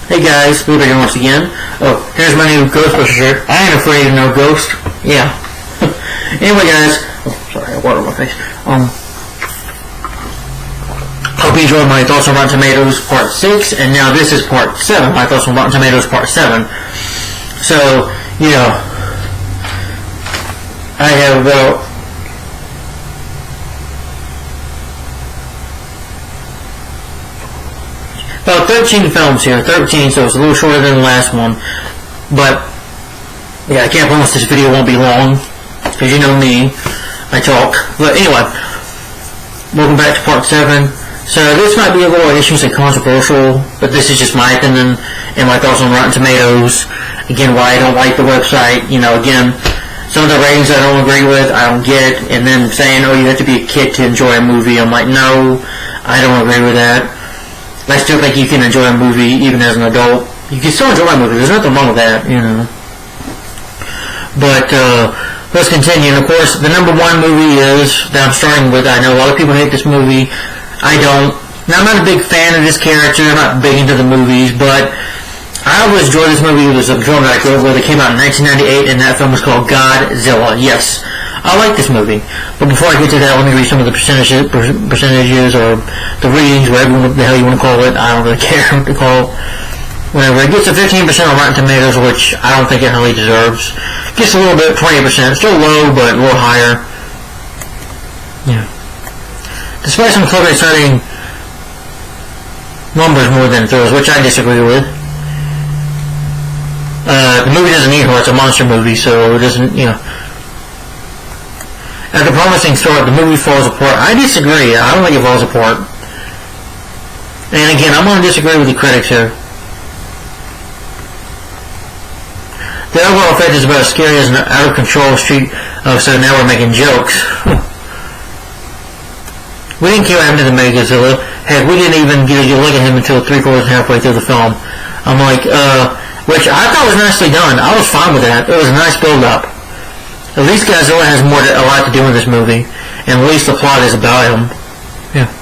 Hey guys, we're back once again. Oh, here's my new Ghostbuster shirt. I ain't afraid of no ghost. Yeah. Anyway guys, sorry, I got water on my face. Hope you enjoyed my thoughts on Rotten Tomatoes Part 6, and now this is Part 7. My thoughts on Rotten Tomatoes Part 7. So, you know, I have about 13 films here, 13, so it's a little shorter than the last one, but, yeah, I can't promise this video won't be long, because you know me, I talk, but anyway, welcome back to Part 7. So this might be a little, I guess you can say, controversial, but this is just my opinion, and my thoughts on Rotten Tomatoes, again, why I don't like the website, you know, again, some of the ratings I don't agree with, I don't get, and then saying, oh, you have to be a kid to enjoy a movie, I'm like, no, I don't agree with that. I still think you can enjoy a movie even as an adult. You can still enjoy a movie. There's nothing wrong with that, you know. But let's continue. And of course, the number one movie is that I'm starting with. I know a lot of people hate this movie. I don't. Now, I'm not a big fan of this character. I'm not big into the movies, but I always enjoyed this movie. It was a film that I grew up with. It came out in 1998, and that film was called Godzilla. Yes. I like this movie, but before I get to that, let me read some of the percentages or the readings, whatever the hell you want to call it. I don't really care what to call it. Whatever. It gets a 15% on Rotten Tomatoes, which I don't think it really deserves. Gets a little bit, 20%. Still low, but a little higher. Yeah. Despite some clever exciting numbers more than throws, which I disagree with. The movie doesn't need her. It's a monster movie, so it doesn't, you know. After a promising start, the movie falls apart. I disagree. I don't think it falls apart. And again, I'm going to disagree with the critics here. The overall effect is about as scary as an out-of-control street so now we're making jokes. We didn't care what happened to the Godzilla. Heck, we didn't even get a good look at him until three-quarters halfway through the film. I'm like, which I thought was nicely done. I was fine with that. It was a nice build-up. At least Godzilla has a lot to do in this movie, and at least the plot is about him. Yeah.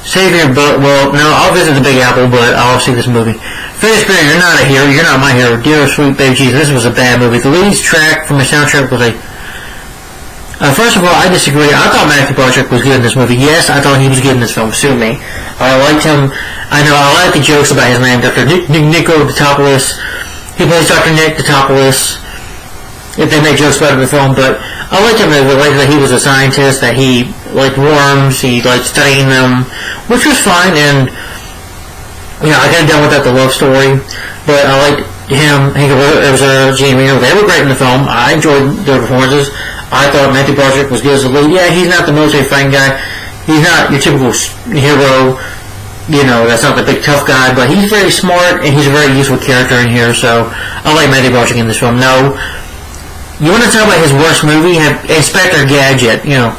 Savior, but, well, no, I'll visit the Big Apple, but I'll see this movie. Fair Spirit, you're not a hero, you're not my hero. Dear sweet baby Jesus, this was a bad movie. The lead track from the soundtrack was a... first of all, I disagree. I thought Matthew Broderick was good in this movie. Yes, I thought he was good in this film. Sue me. I liked him. I like the jokes about his name, Dr. Nico Totopoulos. He plays Dr. Nick Totopoulos, if they make jokes about it in the film, but I liked him. I liked that he was a scientist, that he liked worms, he liked studying them, which was fine, and, you know, I got done without the love story, but I liked him, Hank Azaria, Jean Reno. They were great in the film. I enjoyed their performances. I thought Matthew Broderick was good as the lead. Yeah, he's not the military fighting guy. He's not your typical hero. You know, that's not the big tough guy, but he's very smart, and he's a very useful character in here, so I like Matthew Broderick in this film. No, you want to talk about his worst movie? Have Inspector Gadget, you know.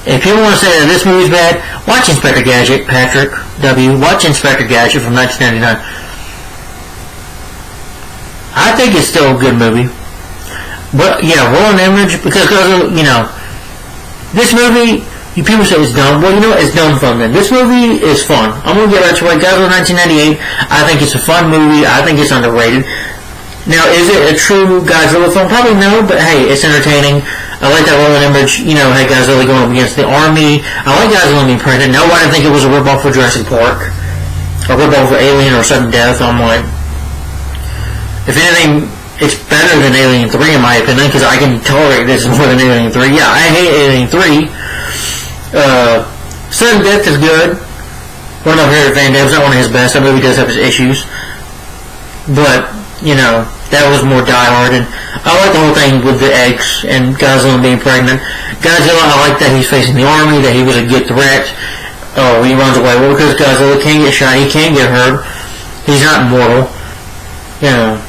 If people want to say that this movie's bad, watch Inspector Gadget, Patrick W. Watch Inspector Gadget from 1999. I think it's still a good movie. But, yeah, Roland Emmerich, because, you know, this movie... You people say it's dumb. Well, you know what? It's dumb fun then. This movie is fun. I'm going to get right to it. Godzilla 1998. I think it's a fun movie. I think it's underrated. Now, is it a true Godzilla film? Probably no, but hey, it's entertaining. I like that Roland Emmerich, you know, had Godzilla going up against the army. I like Godzilla being pregnant. No, I didn't think it was a rip-off for Jurassic Park. Or rip-off for Alien or Sudden Death. I'm like, if anything, it's better than Alien 3 in my opinion, because I can tolerate this more than Alien 3. Yeah, I hate Alien 3. Sudden Death is good. One of my favorite Phantasm. It's not one of his best. That movie does have his issues. But, you know, that was more diehard. And I like the whole thing with the eggs and Godzilla being pregnant. Godzilla, I like that he's facing the army, that he was a good threat. Oh, he runs away. Well, because Godzilla can't get shot, he can't get hurt. He's not immortal. You know,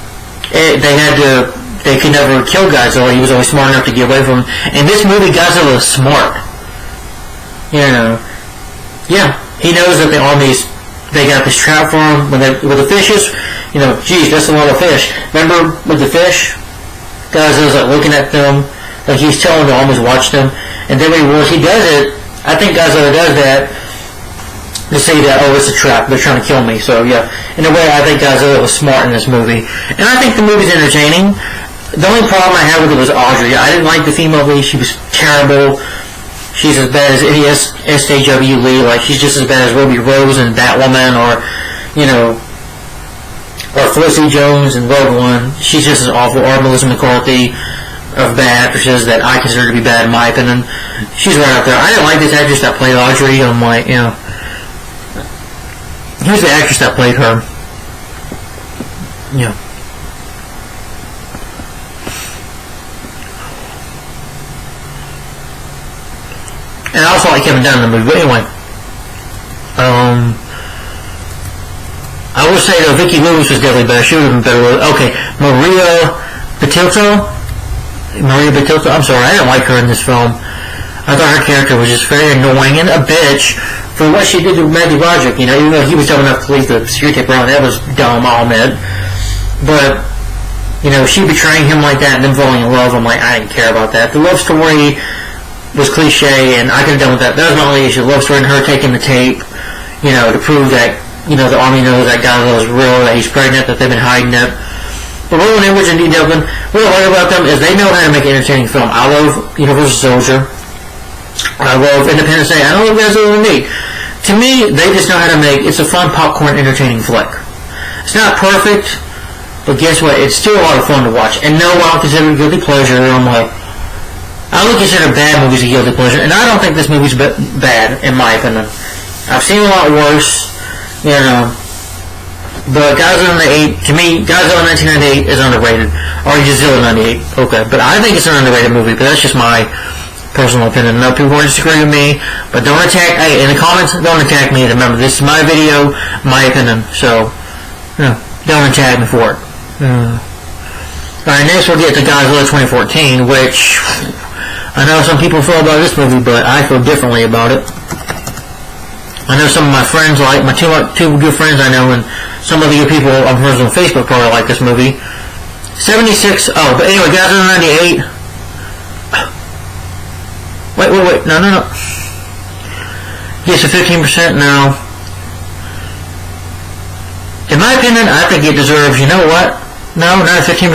they could never kill Godzilla. He was always smart enough to get away from him. In this movie, Godzilla is smart. You know, yeah, he knows that the armies, they got this trap for him with the fishes. You know, geez, that's a lot of fish. Remember with the fish? Godzilla's like looking at them, like he's telling the armies watch them. And then when he does it, I think Godzilla does that to say that, oh, it's a trap, they're trying to kill me. So yeah, in a way, I think Godzilla was smart in this movie, and I think the movie's entertaining. The only problem I had with it was Audrey. I didn't like the female lead. She was terrible. She's as bad as any SJW lead. Like, she's just as bad as Ruby Rose and Batwoman, or, you know, or Felicity Jones in Rogue One. She's just as awful. Or Melissa McCarthy, of bad actresses that I consider to be bad in my opinion. She's right up there. I didn't like this actress that played Audrey. I'm like, you know, here's the actress that played her. Yeah. And I also like Kevin Dunn in the movie. But anyway, I would say that Vicki Lewis was definitely better. She would have been better with. Okay, Maria Batilto. I'm sorry, I didn't like her in this film. I thought her character was just very annoying and a bitch for what she did to Matthew Broderick. You know, even though he was dumb enough to leave the security tape around, that was dumb, I'll admit. But, you know, she betraying him like that and then falling in love, I'm like, I didn't care about that. The love story was cliche, and I could have done with that. That was my only issue. The love story and her taking the tape, you know, to prove that, you know, the Army knows that Godzilla is real, that he's pregnant, that they've been hiding it. But Roland Edwards and Dean Devlin, what I like about them is they know how to make an entertaining film. I love Universal Soldier. I love Independence Day. I don't love Godzilla and me. To me, they just know how to make, it's a fun popcorn entertaining flick. It's not perfect, but guess what? It's still a lot of fun to watch. And no, I don't consider it a guilty pleasure. I'm like, I would consider bad movies a guilty pleasure, and I don't think this movie's bad, in my opinion. I've seen a lot worse, you know. But Godzilla 98, to me, Godzilla 1998 is underrated. Or Godzilla 98, okay. But I think it's an underrated movie, but that's just my personal opinion. No, people will disagree with me, but don't attack, hey, in the comments, don't attack me. Remember, this is my video, my opinion, so, you know, don't attack me for it. Alright, next we'll get to Godzilla 2014, which I know some people feel about this movie, but I feel differently about it. I know some of my friends, like my two good friends I know, and some of the good people I'm friends on Facebook probably like this movie. 76, oh, but anyway, Godzilla 98. Wait, no. Yes, a 15%, no. In my opinion, I think it deserves, you know what? No, not a 15%.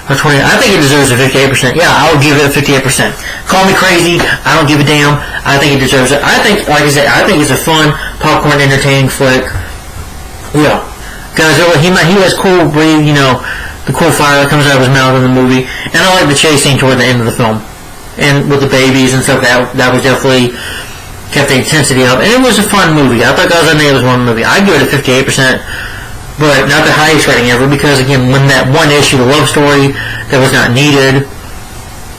Or 20. I think it deserves a 58%. Yeah, I would give it a 58%. Call me crazy. I don't give a damn. I think it deserves it. I think, like I said, I think it's a fun, popcorn, entertaining flick. Yeah. Godzilla, he has cool breathe, you know, the cool fire that comes out of his mouth in the movie. And I like the chase scene toward the end of the film. And with the babies and stuff, that was definitely kept the intensity up. And it was a fun movie. I thought Godzilla was one movie. I'd give it a 58%. But not the highest rating ever, because again, when that one issue, the love story that was not needed,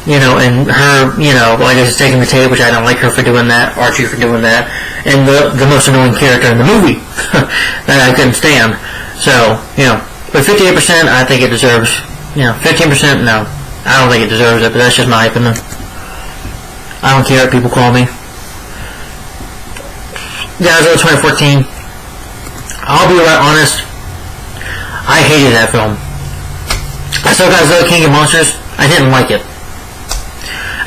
you know, and her, you know, like I was taking the tape, which I don't like her for doing that, Archie for doing that, and the most annoying character in the movie that I couldn't stand. So, you know, but 58%, I think it deserves, you know, 15%, no, I don't think it deserves it, but that's just my opinion. I don't care what people call me. Godzilla 2014, I'll be right honest, I hated that film. I saw Godzilla King of Monsters. I didn't like it.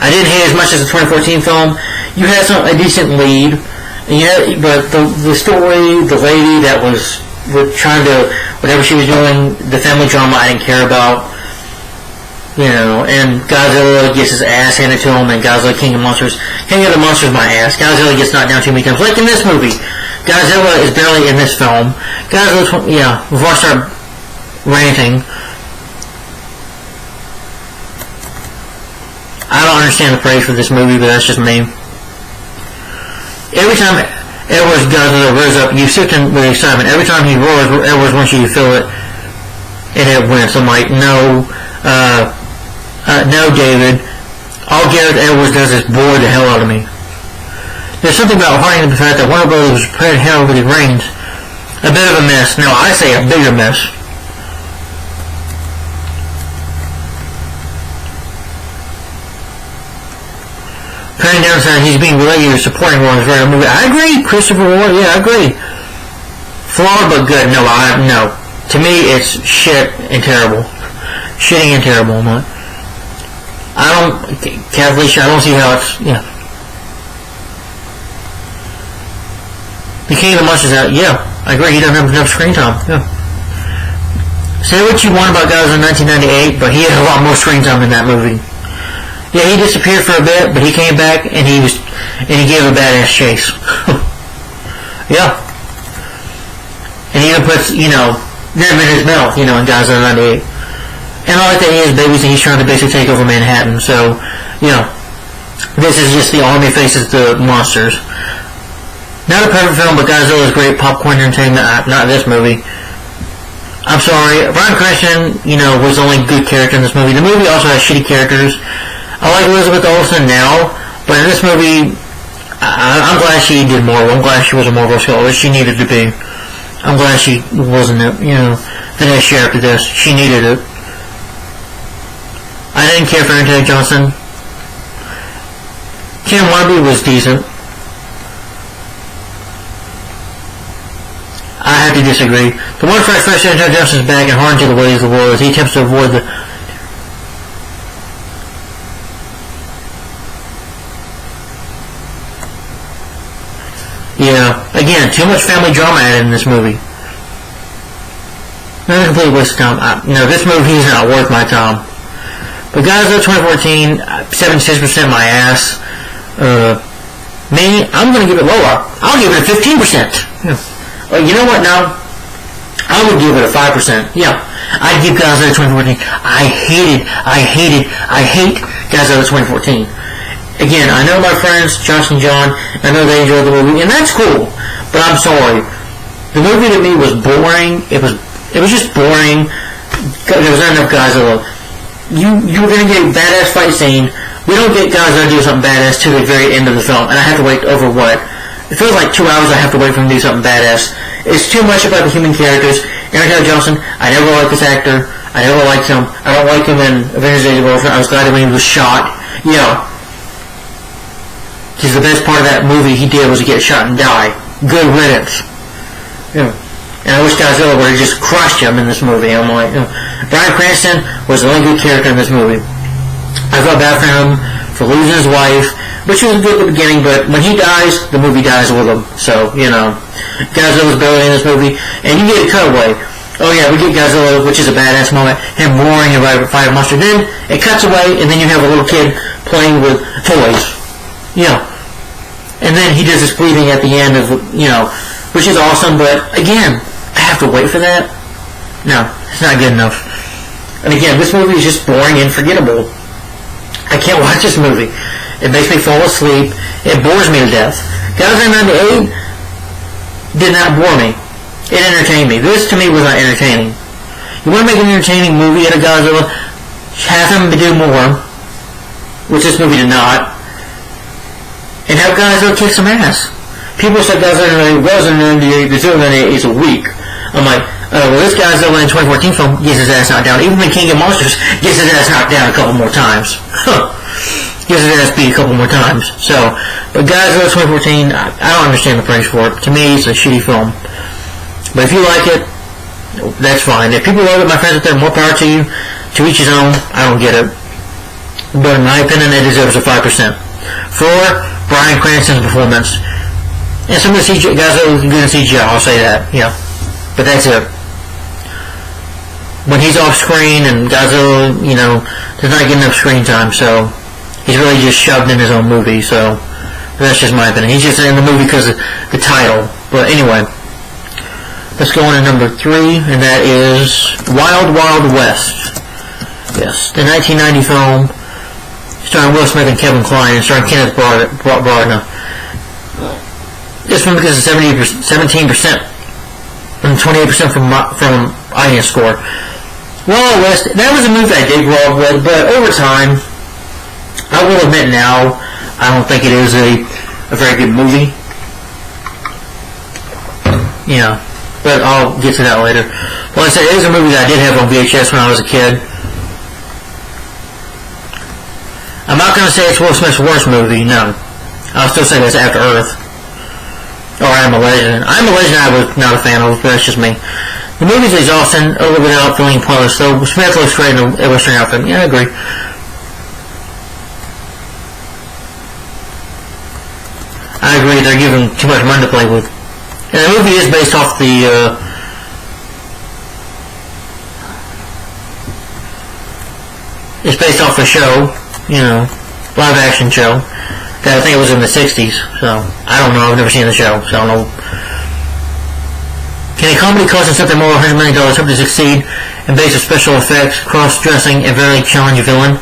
I didn't hate it as much as the 2014 film. You had a decent lead, and but the story, the lady that was trying to, whatever she was doing, the family drama I didn't care about. You know, and Godzilla gets his ass handed to him, and Godzilla King of Monsters. King of the Monsters my ass. Godzilla gets knocked down too many times. Like in this movie. Godzilla is barely in this film. Godzilla, yeah, before I start ranting, I don't understand the praise for this movie, but that's just me. Every time Edwards Godzilla roars up, you sit in with excitement. Every time he roars, Edwards wants you to feel it, and it wins. I'm like, no, David. All Gareth Edwards does is bore the hell out of me. There's something about heartening the fact that Warner Brothers was prepared to handle with his reigns. A bit of a mess. No, I say a bigger mess. Penny Down said he's being related to supporting role in his regular movie. I agree, Christopher Ward. Yeah, I agree. Flawed but good. No, no. To me, it's shit and terrible. Shitting and terrible. Kathleen, I don't see how it's, yeah. The King of the Monsters out. Yeah, I agree. He doesn't have enough screen time. Yeah. Say what you want about Godzilla in 1998, but he had a lot more screen time in that movie. Yeah, he disappeared for a bit, but he came back and he gave a badass chase. Yeah. And he even puts, them in his mouth, in Godzilla 98. And I like that he has babies and he's trying to basically take over Manhattan. So, this is just the army faces the monsters. Not a perfect film, but Godzilla is great popcorn entertainment. Not this movie. I'm sorry. Bryan Cranston, was the only good character in this movie. The movie also has shitty characters. I like Elizabeth Olsen now, but in this movie, I'm glad she did more. I'm glad she was a more versatile as she needed to be. I'm glad she wasn't, the next sheriff to this. She needed it. I didn't care for Anthony Johnson. Ken Wannabe was decent. I have to disagree. The one fresh Anthony Johnson's back and hard to the ways of the world as he attempts to avoid the again, too much family drama added in this movie. Not a complete waste of time. This movie is not worth my time. But Godzilla 2014, 76% my ass. Me, I'm going to give it lower. I'll give it a 15%. Well, you know what now? I would give it a 5%. Yeah. I'd give Godzilla 2014. I hate Godzilla 2014. Again, I know my friends, Josh and John, I know they enjoyed the movie, and that's cool. But I'm sorry. The movie to me was boring. It was just boring. There was not enough Godzilla. You were going to get a badass fight scene. We don't get Godzilla do something badass to the very end of the film, and I have to wait over what? It feels like 2 hours I have to wait for him to do something badass. It's too much about the human characters. Aaron Taylor Johnson, I never liked this actor. I never liked him. I don't like him in Avengers Age of Ultron. I was glad when he was shot. Because the best part of that movie he did was to get shot and die. Good riddance. And I wish Godzilla would have just crushed him in this movie. I'm like, Bryan Cranston was the only good character in this movie. I felt bad for him for losing his wife, which was good at the beginning, but when he dies, the movie dies with him. So, Godzilla's barely in this movie, and you get a cutaway. Oh yeah, we get Godzilla, which is a badass moment, him roaring and fighting a monster. Then it cuts away, and then you have a little kid playing with toys. And then he does this breathing at the end of, which is awesome, but again, I have to wait for that? No, it's not good enough. And again, this movie is just boring and forgettable. I can't watch this movie. It makes me fall asleep. It bores me to death. Godzilla 98 did not bore me. It entertained me. This, to me, was not entertaining. You want to make an entertaining movie out of Godzilla, have him do more, which this movie did not, and have Godzilla kick some ass. People said Godzilla 98 is a weak. I'm like, well, this Godzilla in 2014 film gets his ass knocked down. Even the King of Monsters gets his ass knocked down a couple more times. Gets his ass beat a couple more times. So, but Godzilla 2014, I don't understand the praise for it. To me, it's a shitty film. But if you like it, that's fine. If people love it, my friends out there, more power to you. To each his own. I don't get it. But in my opinion, it deserves a 5%. For Bryan Cranston's performance. And some of the CGI guys are good in CGI, I'll say that, But that's it. When he's off screen and Godzilla, does not get enough screen time, so he's really just shoved in his own movie, so that's just my opinion. He's just in the movie because of the title. But anyway, let's go on to number 3, and that is Wild Wild West. Yes, the 1990 film starring Will Smith and Kevin Kline and starring Kenneth Branagh. This one because it's 17% and 28% from audience score. Wild West, that was a movie I did grow up with, but over time, I will admit now, I don't think it is a very good movie. But I'll get to that later. Well, I said, it is a movie that I did have on VHS when I was a kid. I'm not going to say it's Will Smith's worst movie, no. I'll still say that's After Earth. Or I'm a Legend. I'm a Legend I was not a fan of, but that's just me. The movie's exhausting, a little bit out feeling pointless, so Smith looks great in a Western outfit. Yeah, I agree. I agree, they're giving too much money to play with. And the movie is based off the it's based off a show, live action show that I think it was in the 60s. So I don't know. I've never seen the show, so I don't know. Can a comedy costing something more than $100 million hope to succeed in base of special effects, cross-dressing, and very challenging villain?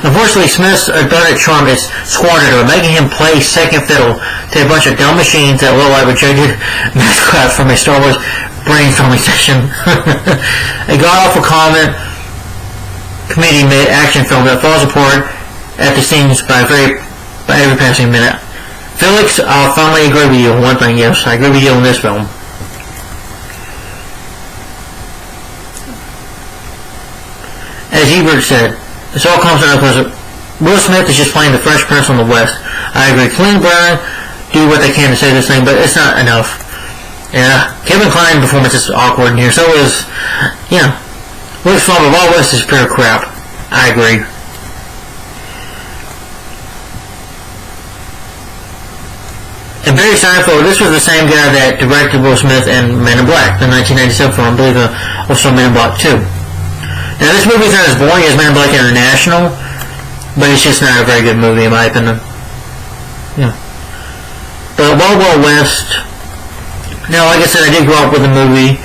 Unfortunately, Smith's Bernard Trump is squandered, making him play second fiddle to a bunch of dumb machines that look like rejected mascot from a Star Wars brainstorming session. A god-awful comedy made action film that falls apart at the seams by every passing minute. Felix, I'll finally agree with you on one thing. Yes, I agree with you on this film. As Ebert said, this all comes down to Will Smith is just playing the Fresh Prince on the West. I agree. Clean Brown do what they can to say this thing, but it's not enough. Yeah, Kevin Kline's performance is awkward in here. So is, Luke's film of Wild West is pure crap. I agree. And Barry Seinfeld, this was the same guy that directed Will Smith and Men in Black, the 1997 film. I believe also Men in Black 2. Now, this movie's not as boring as Men in Black International, but it's just not a very good movie, in my opinion. Yeah. But Wild Wild West, now, like I said, I did grow up with the movie,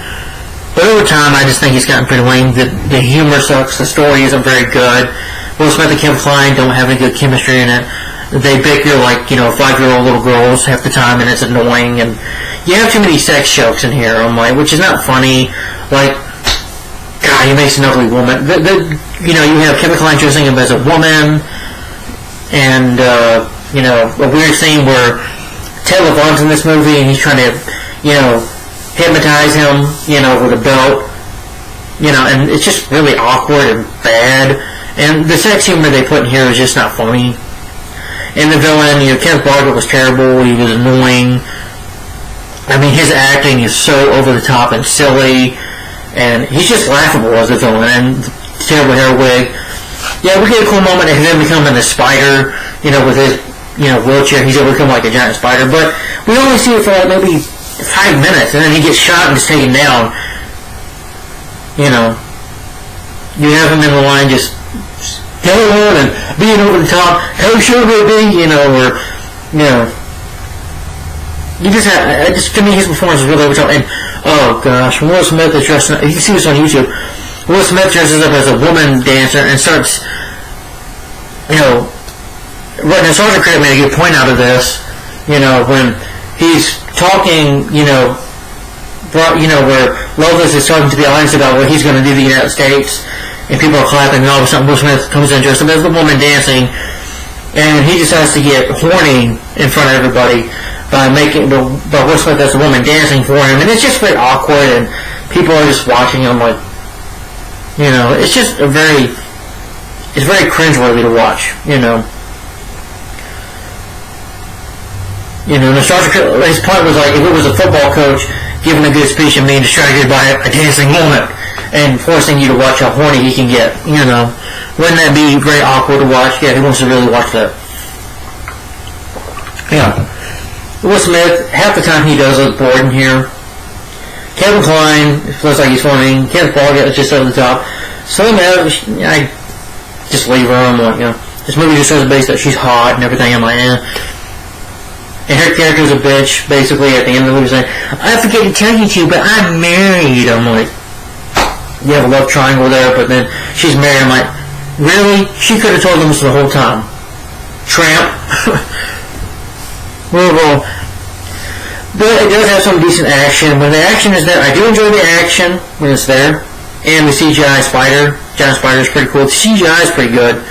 but over time, I just think it's gotten pretty lame. The humor sucks, the story isn't very good. Will Smith and Kevin Kline don't have any good chemistry in it. They bicker like, 5-year-old little girls half the time, and it's annoying, and you have too many sex jokes in here, which is not funny. Like, God, he makes an ugly woman. You have Kevin Kline dressing him as a woman, and, a weird scene where Ted Levon's in this movie, and he's trying to, hypnotize him, with a belt, and it's just really awkward and bad. And the sex humor they put in here is just not funny. And the villain, Kenneth Barker was terrible, he was annoying. I mean, his acting is so over the top and silly. And he's just laughable as a villain, and terrible hair wig. Yeah, we get a cool moment of him becoming a spider, with his, wheelchair. He's able to become like a giant spider, but we only see it for like maybe 5 minutes, and then he gets shot and is taken down. You have him in the line just going on and being over the top. How should it be? To me, his performance is really over the top. And oh gosh, Will Smith is dressing up. You can see this on YouTube. Will Smith dresses up as a woman dancer and starts, right now, Sergeant Craig made a good point out of this. When he's talking, where Loveless is talking to the audience about what he's going to do to the United States, and people are clapping, and all of a sudden Will Smith comes in dressed up as the woman dancing, and he decides to get horny in front of everybody by Will Smith as the woman dancing for him, and it's just very awkward, and people are just watching him like, it's just it's very cringeworthy to watch, his point was like, if it was a football coach giving a good speech and being distracted by a dancing woman and forcing you to watch how horny he can get, wouldn't that be very awkward to watch? Yeah, who wants to really watch that? Yeah. Will Smith, half the time he does look bored in here. Kevin Kline looks like he's funny. Kenneth Barker is just over the top. So I just leave her. I'm like, this movie just shows based that she's hot and everything. I'm like, And her character's a bitch, basically, at the end of the movie saying, I forget to tell you two, but I'm married. I'm like, you have a love triangle there, but then she's married. I'm like, really? She could have told them this the whole time. Tramp. Well, but it does have some decent action. When the action is there, I do enjoy the action when it's there. And the CGI spider, giant spider is pretty cool. The CGI is pretty good.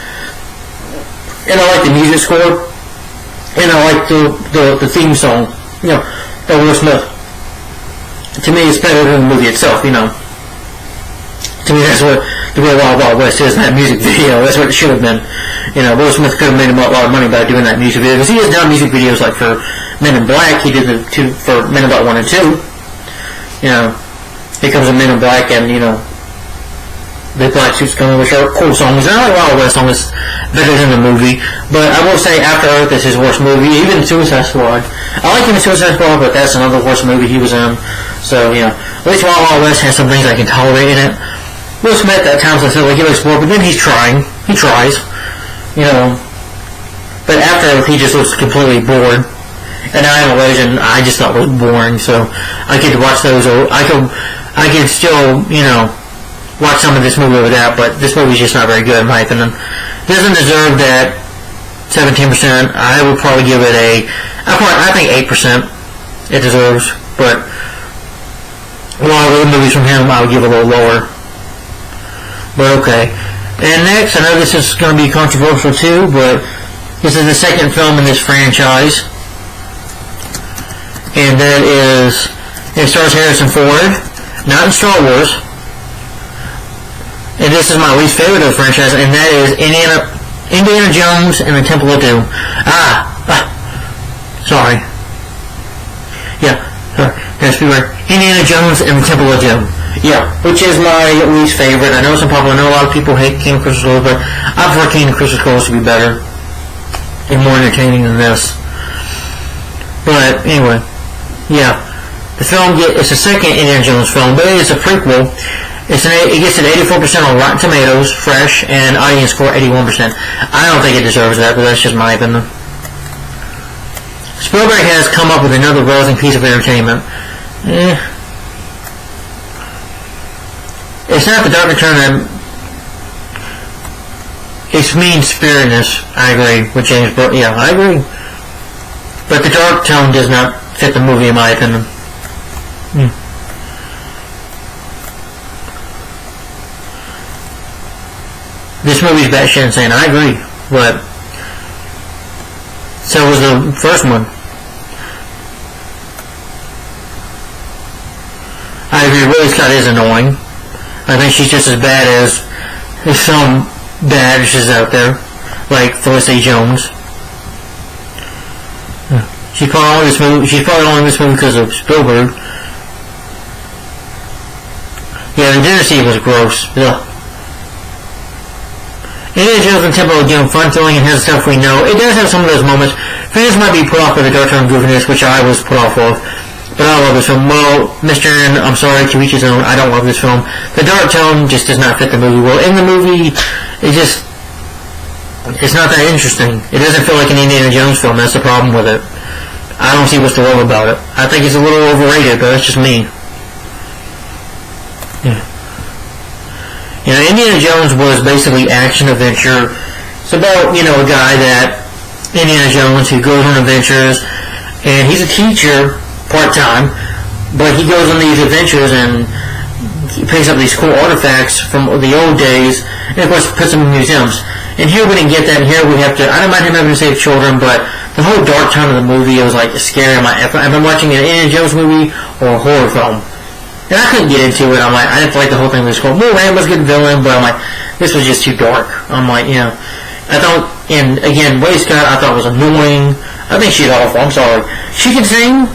And I like the music score. And I like the theme song, by Will Smith. To me, it's better than the movie itself, To me, that's what the real Wild Wild West is, that music video. That's what it should have been. Will Smith could have made a lot of money by doing that music video. Because he has done music videos like for Men in Black. He did the two for Men in Black 1 and 2. He comes in Men in Black and, the black suits coming, which are cool songs. And I like Wild West songs better than the movie. But I will say After Earth is his worst movie, even Suicide Squad. I like him in Suicide Squad, but that's another worst movie he was in. So, you know, at least Wild West has some things I can tolerate in it. Will Smith at times I feel like he looks bored, but then he's trying. He tries. You know. But After Earth, he just looks completely bored. And I Am a Legend, I just thought was boring, so I could watch those, or I could still, you know, watch some of this movie over that, but this movie's just not very good in my opinion. It doesn't deserve that 17%. I would probably give it I think 8% it deserves, but a lot of other movies from him I would give a little lower. But okay. And next, I know this is going to be controversial too, but this is the second film in this franchise. And that is, it stars Harrison Ford, not in Star Wars. And this is my least favorite of the franchise, and that is Indiana Jones and the Temple of Doom. Sorry. Yeah, sorry. Indiana Jones and the Temple of Doom. Yeah, which is my least favorite. I know it's unpopular. I know a lot of people hate King of Crystal Skulls, but I prefer King of Crystal Skulls to be better and more entertaining than this. But anyway, yeah, the film it's the second Indiana Jones film, but it is a prequel. It gets an 84% on Rotten Tomatoes, fresh, and audience score 81%. I don't think it deserves that, but that's just my opinion. Spielberg has come up with another rousing piece of entertainment. It's not the dark return that it's mean-spiritedness. I agree with James Brooke. Yeah, I agree. But the dark tone does not fit the movie, in my opinion. This movie's batshit insane. I agree, but so was the first one. I agree. Ridley Scott is annoying. I think she's just as bad as some bad actresses out there, like Felicity Jones. She's probably only in this movie because of Spielberg. Yeah, the dinner scene was gross. Ugh. Indiana Jones and Temple of Doom, fun, thrilling, and has the stuff we know. It does have some of those moments. Fans might be put off by the dark tone goofiness, which I was put off of. But I love this film. Well, Mr. N, I'm sorry, to each his own. I don't love this film. The dark tone just does not fit the movie well. In the movie, it's not that interesting. It doesn't feel like an Indiana Jones film. That's the problem with it. I don't see what's to love about it. I think it's a little overrated, but that's just me. Yeah. You know, Indiana Jones was basically action-adventure. It's about, you know, a guy that, Indiana Jones, who goes on adventures, and he's a teacher, part-time, but he goes on these adventures and he picks up these cool artifacts from the old days, and of course puts them in museums. And here we didn't get that, and here we have to, I don't mind him having to save children, but the whole dark tone of the movie, it was like scary. I've been watching an Indiana Jones movie or a horror film. And I couldn't get into it. I'm like, I didn't feel like the whole thing was cool. Well, Rambo's a good villain, but I'm like, this was just too dark. I'm like, you know, I thought, and again, Ridley Scott I thought was annoying. I think she's awful. I'm sorry. She can sing,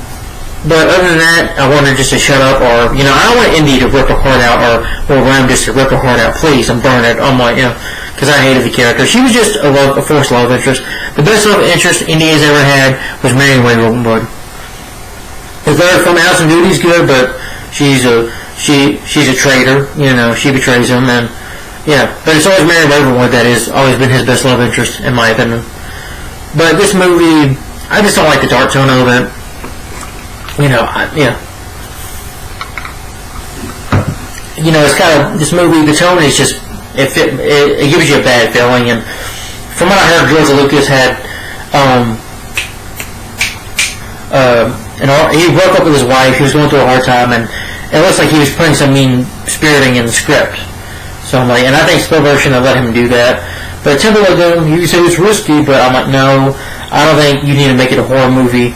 but other than that, I want her just to shut up, or, you know, I don't want Indy to rip her heart out, or Ram just to rip her heart out, please, and burn it. I'm like, you know, because I hated the character. She was just a forced love interest. The best love interest Indy has ever had was Marion Wade Rosenberg. The third from House of Duty's good, but she's a traitor, you know, she betrays him, and yeah, but it's always Marion Ravenwood that has always been his best love interest, in my opinion. But this movie, I just don't like the dark tone of it. You know, you know, it's kind of, this movie, the tone is just, it gives you a bad feeling, and from what I heard, George Lucas had, he broke up with his wife, he was going through a hard time, and it looks like he was putting some mean spiriting in the script. So I'm like, and I think Spielberg shouldn't have let him do that. But Temple of Doom, you say it's risky, but I'm like, no, I don't think you need to make it a horror movie.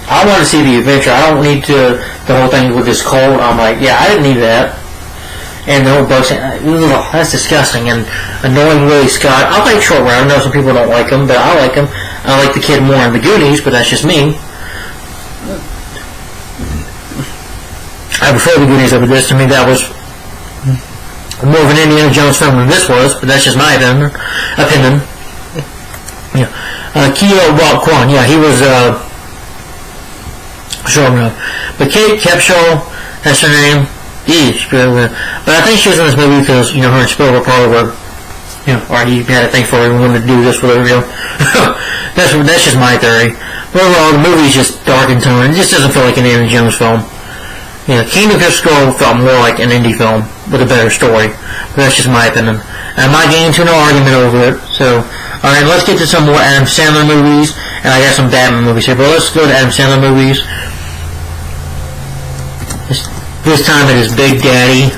I want to see the adventure. I don't need the whole thing with this cold. I'm like, yeah, I didn't need that. And the whole bug saying, that's disgusting, and annoying Ridley Scott. I'll take Short Round. I know some people don't like him, but I like him. I like the kid more in the Goonies, but that's just me. I prefer the Goonies over this. To me, that was more of an Indiana Jones film than this was, but that's just my opinion. Yeah. Keo Kwan, yeah, he was, short enough. But Kate Capshaw, that's her name. But I think she was in this movie because, her and Spielberg probably were, or he had a thing for her and wanted to do this with her, That's just my theory. But overall, the movie's just dark in tone. It just doesn't feel like an Indiana Jones film. Kingdom of Skull felt more like an indie film with a better story. But that's just my opinion. I'm not getting into an argument over it. So, alright, let's get to some more Adam Sandler movies. And I got some Batman movies here. But let's go to Adam Sandler movies. This time it is Big Daddy.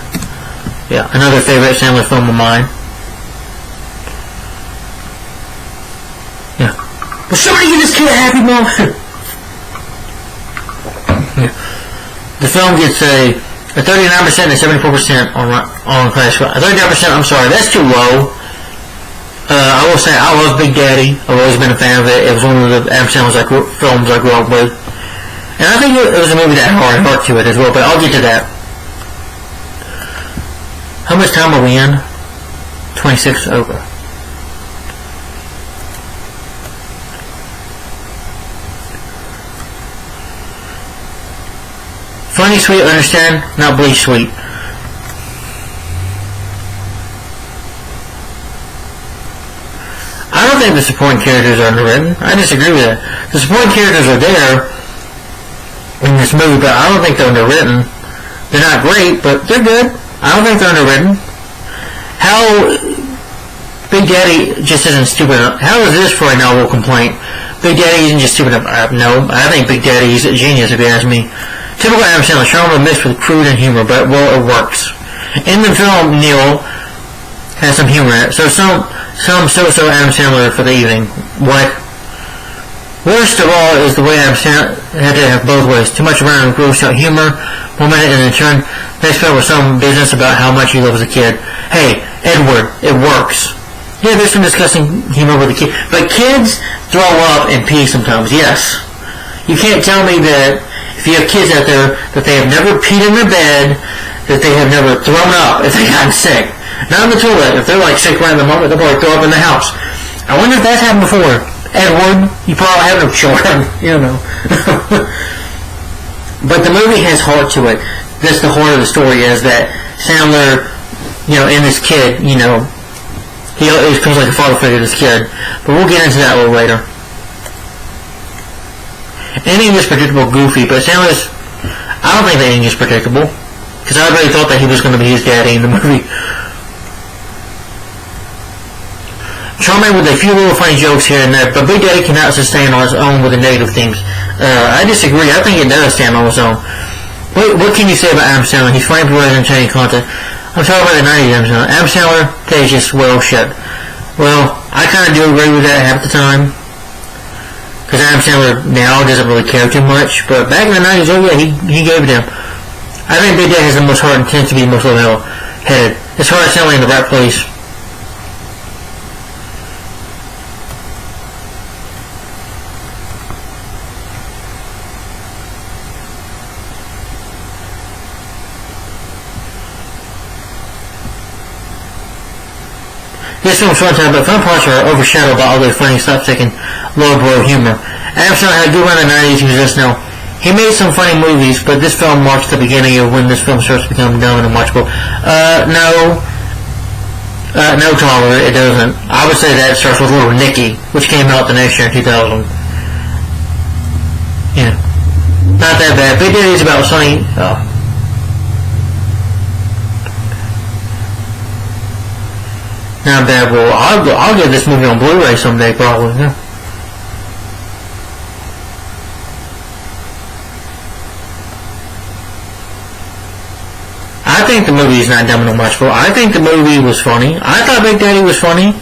Yeah, another favorite Sandler film of mine. Yeah. Will somebody give this kid a happy mom? Yeah. The film gets a 39% and a 74% on Classified. 39%, I'm sorry, that's too low. I will say, I love Big Daddy. I've always been a fan of it. It was one of the Adam Sandler films I grew up with. And I think it was a movie that had heart to it as well, but I'll get to that. How much time are we in? 26 over. Funny, sweet, understand? Not bleach sweet. I don't think the supporting characters are underwritten. I disagree with that. The supporting characters are there in this movie, but I don't think they're underwritten. They're not great, but they're good. I don't think they're underwritten. How Big Daddy just isn't stupid enough. How is this for a novel complaint? Big Daddy isn't just stupid enough. No, I think Big Daddy is a genius, if you ask me. Typical Adam Sandler charm mixed with crude and humor, but well, it works. In the film, Neil has some humor in it, so some so-so Adam Sandler for the evening. What? Worst of all is the way Adam Sandler had to have both ways. Too much around gross out humor, one minute, and in turn, next minute with some business about how much he loves a kid. Hey, Edward, it works. Yeah, there's some disgusting humor with the kid, but kids throw up and pee sometimes. Yes, you can't tell me that if you have kids out there that they have never peed in their bed, that they have never thrown up if they gotten sick. Not in the toilet. If they're like sick right in the moment, they'll probably throw up in the house. I wonder if that's happened before. Edward, you probably have no children, But the movie has heart to it. That's the heart of the story, is that Sandler, and this kid, he becomes like a father figure to this kid. But we'll get into that a little later. Ending is predictable, goofy, but Sandler's, I don't think the ending is predictable. Because I really thought that he was going to be his daddy in the movie. Charming with a few little funny jokes here and there, but Big Daddy cannot sustain on his own with the negative themes. I disagree. I think it does stand on its own. What can you say about Adam Sandler? He's funny, providing entertaining content. I'm talking about the 90s Adam Sandler. Adam Sandler, that is just, shit. Well, I kind of do agree with that half the time. Because Adam Sandler now doesn't really care too much, but back in the 90s, oh yeah, he gave it to him. I think Big Daddy has the most heart and tends to be the most level-headed. It's hard to Sandler in the right place. This film's fun time, but fun parts are overshadowed by all the funny, slapstick, low-blow humor. Adam Sandler had a good run in the 90s, he was just now. He made some funny movies, but this film marks the beginning of when this film starts to become dumb and unwatchable. No, Tyler, it doesn't. I would say that it starts with Little Nicky, which came out the next year in 2000. Yeah. Not that bad. Big Daddy's about Sonny. Not bad. Well, I'll get this movie on Blu-ray someday, probably. Yeah. I think the movie is not dumb and unwatchable. I think the movie was funny. I thought Big Daddy was funny.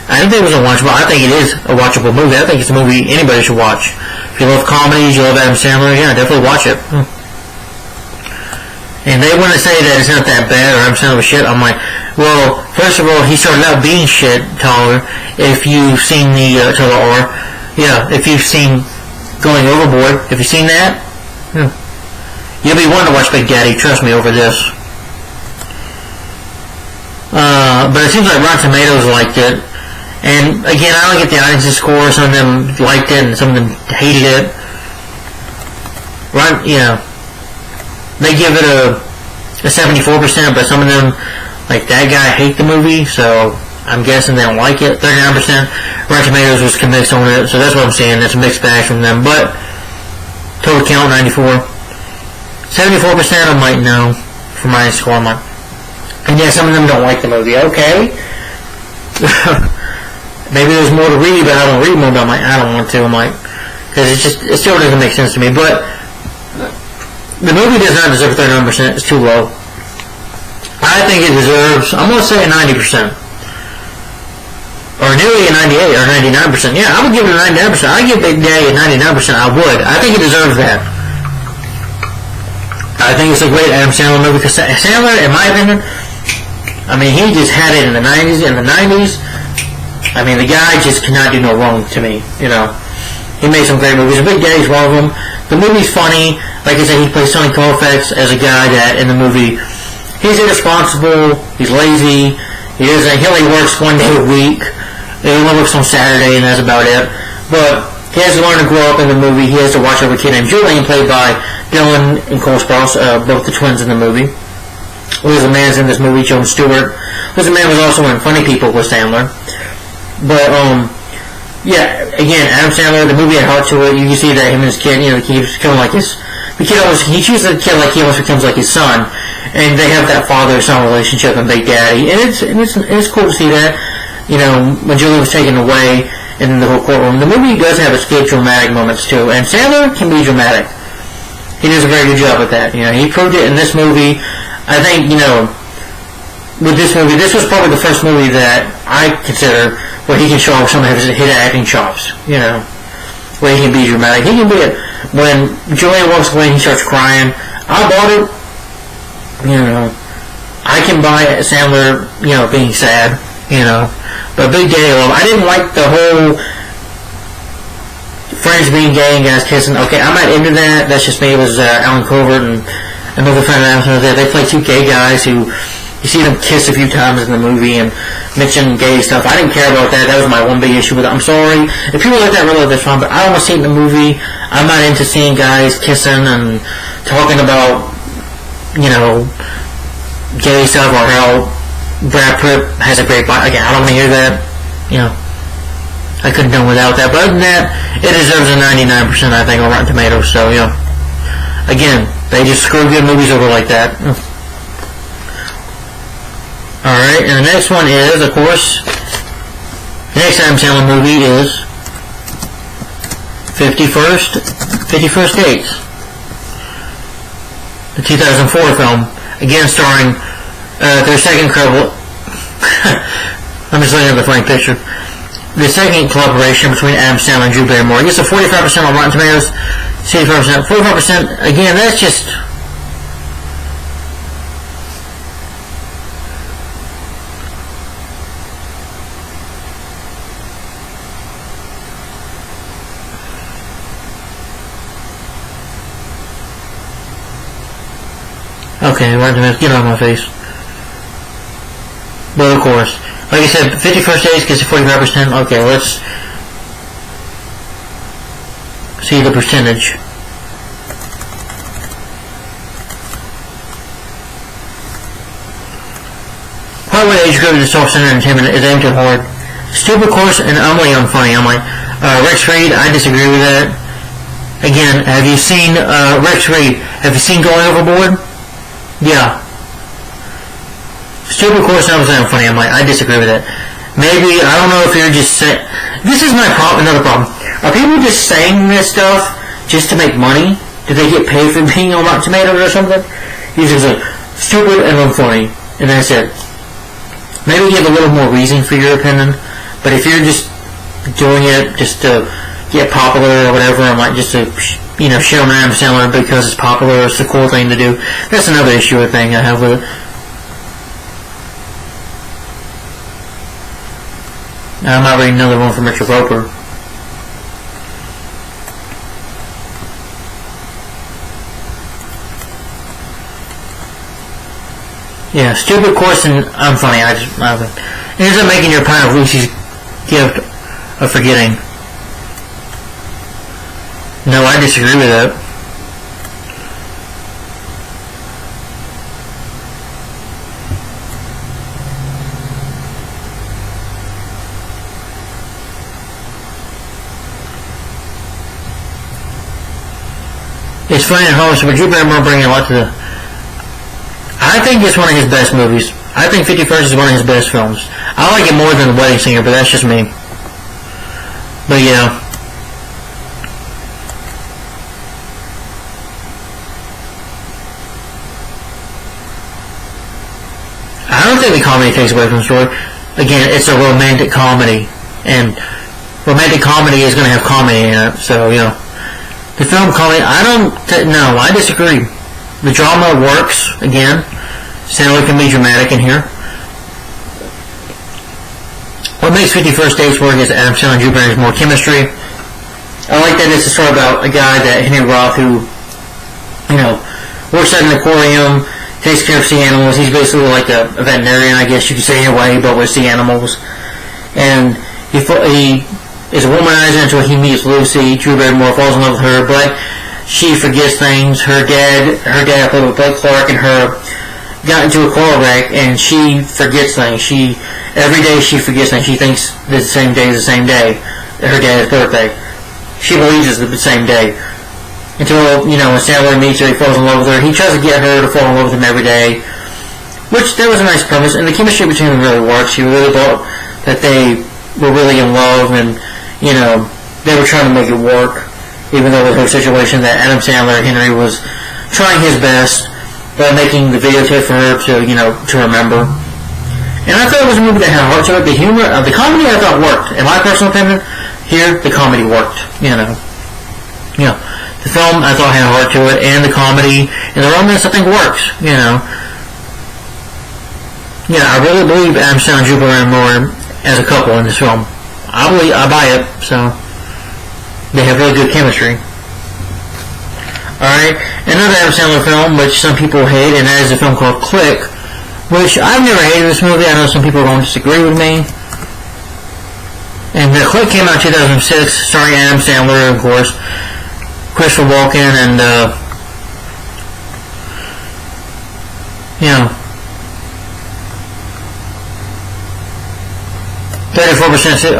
I didn't think it was unwatchable. I think it is a watchable movie. I think it's a movie anybody should watch. If you love comedies, you love Adam Sandler, yeah, definitely watch it. And they want to say that it's not that bad or Adam Sandler was shit. I'm like, well, first of all, he started out being shit, Tyler. If you've seen the if you've seen Going Overboard, if you've seen that, you'll be wanting to watch Big Daddy, trust me, over this. But it seems like Rotten Tomatoes liked it. And again, I don't get the audience's score. Some of them liked it, and some of them hated it. Right? They give it a 74%, but some of them, like that guy, hate the movie. So I'm guessing they don't like it. 39%. Rotten Tomatoes was mixed on it, so that's what I'm saying. That's a mixed bag from them. But total count 94. 74% I might know for my score. And yeah, some of them don't like the movie. Okay. Maybe there's more to read, but I don't read more. But I don't want to. Because it still doesn't make sense to me. But the movie does not deserve 39%. It's too low. I think it deserves, I'm going to say a 90%. Or nearly a 98 or 99%. Yeah, I would give it a 99%. I'd give Big Daddy a 99%. I would. I think it deserves that. I think it's a great Adam Sandler movie. Because Sandler, in my opinion, he just had it in the 90s. The guy just cannot do no wrong to me. He made some great movies. Big Daddy's one of them. The movie's funny. Like I said, he plays Sonny Colfax as a guy that, in the movie, he's irresponsible, he's lazy, he only works one day a week, he only works on Saturday, and that's about it. But he has to learn to grow up in the movie. He has to watch over a kid named Julian, played by Dylan and Cole Sprouse, both the twins in the movie. Liz Man's in this movie, Joan Stewart. Liz Man was also in Funny People with Sandler. But, yeah, again, Adam Sandler, the movie had heart to it. You can see that him and his kid, he keeps becoming like his... he treats the kid like he almost becomes like his son. And they have that father-son relationship in Big Daddy. And it's cool to see that. When Julie was taken away in the whole courtroom. The movie does have its good dramatic moments, too. And Sandler can be dramatic. He does a very good job at that. He proved it in this movie. I think, with this movie, this was probably the first movie that I consider where he can show off some of his acting chops, where he can be dramatic. He can be it. When Julian walks away and he starts crying, I bought it, I can buy Sandler, being sad, but Big Daddy, I didn't like the whole friends being gay and guys kissing. Okay, I'm not into that. That's just me. It was Alan Covert and another friend of ours there. They play two gay guys who you see them kiss a few times in the movie and mention gay stuff. I didn't care about that. That was my one big issue with it. I'm sorry. If people like that, really, that's fine. But I don't want to see it in the movie. I'm not into seeing guys kissing and talking about, gay stuff or how Brad Pitt has a great body. Again, I don't want to hear that. I couldn't do without that. But other than that, it deserves a 99%, I think, on Rotten Tomatoes. So, again, they just screw good movies over like that. Alright, and the next one is, of course, the next Adam Sandler movie is 51st Dates. The 2004 film. Again, starring their second couple. I'm just looking at the funny picture. The second collaboration between Adam Sandler and Drew Barrymore. It gets a 45% on Rotten Tomatoes, 65%. 45%, again, that's just... Okay, Rotten Tomatoes, get out of my face. But of course, like I said, 51st Dates gets a 45%. Okay, let's see the percentage. Hollywood age group is self-centered entertainment is aimed at hard. Stupid, coarse, and utterly unfunny. I'm like, Rex Reed, I disagree with that. Again, have you seen Rex Reed? Have you seen Going Overboard? Yeah. Stupid, coarse, and unfunny. I'm like, I disagree with that. Maybe, I don't know if you're just saying... This is my problem, another problem. Are people just saying this stuff just to make money? Do they get paid for being on Rotten Tomatoes or something? He's just like, stupid and unfunny. And that's it. Maybe give a little more reason for your opinion. But if you're just doing it just to get popular or whatever, I'm like, just to, shit on Adam Sandler because it's popular, it's the cool thing to do. That's another issue or thing I have with it. I'm not reading another one from Richard Roper. Yeah, stupid, coarse, and unfunny. It ends up making your pile of Lucy's gift of forgetting. No, I disagree with that. It's funny and wholesome, but Drew Barrymore bringing a lot to the... I think it's one of his best movies. I think 51st is one of his best films. I like it more than The Wedding Singer, but that's just me. But yeah. I don't think the comedy takes away from the story. Again, it's a romantic comedy, and romantic comedy is going to have comedy in it, so, you know. The film comedy, I disagree. The drama works, again. Sandler can be dramatic in here. What makes 51st Dates work is Adam Sandler and Drew Barrymore's more chemistry. I like that it's a story about a guy that Henry Roth who, you know, works at an aquarium, takes care of sea animals. He's basically like a veterinarian, I guess you could say, in a way, but with sea animals. And he is a womanizer until he meets Lucy. Drew Barrymore falls in love with her, but she forgets things. Her dad played with Blake Clark, and her got into a car wreck, and she forgets things. Every day she forgets things. She thinks that the same day is the same day, her dad's birthday. She believes it's the same day. Until, you know, when Sandler meets her, he falls in love with her. He tries to get her to fall in love with him every day, which, that was a nice premise, and the chemistry between them really works. She really thought that they were really in love, and, you know, they were trying to make it work, even though with her situation that Adam Sandler, Henry, was trying his best by making the videotape for her to, you know, to remember. And I thought it was a movie that had heart to it. The humor, the comedy I thought worked. In my personal opinion, here, the comedy worked, you know. You know, the film I thought had heart to it, and the comedy, and the romance I think works, you know. Yeah, I really believe Adam Sandler and Drew Barrymore as a couple in this film. I buy it, so they have really good chemistry. Alright, another Adam Sandler film, which some people hate, and that is a film called Click, which I've never hated this movie. I know some people are going to disagree with me. And the Click came out in 2006, starring Adam Sandler, of course, Christopher Walken, and, you know, 34%.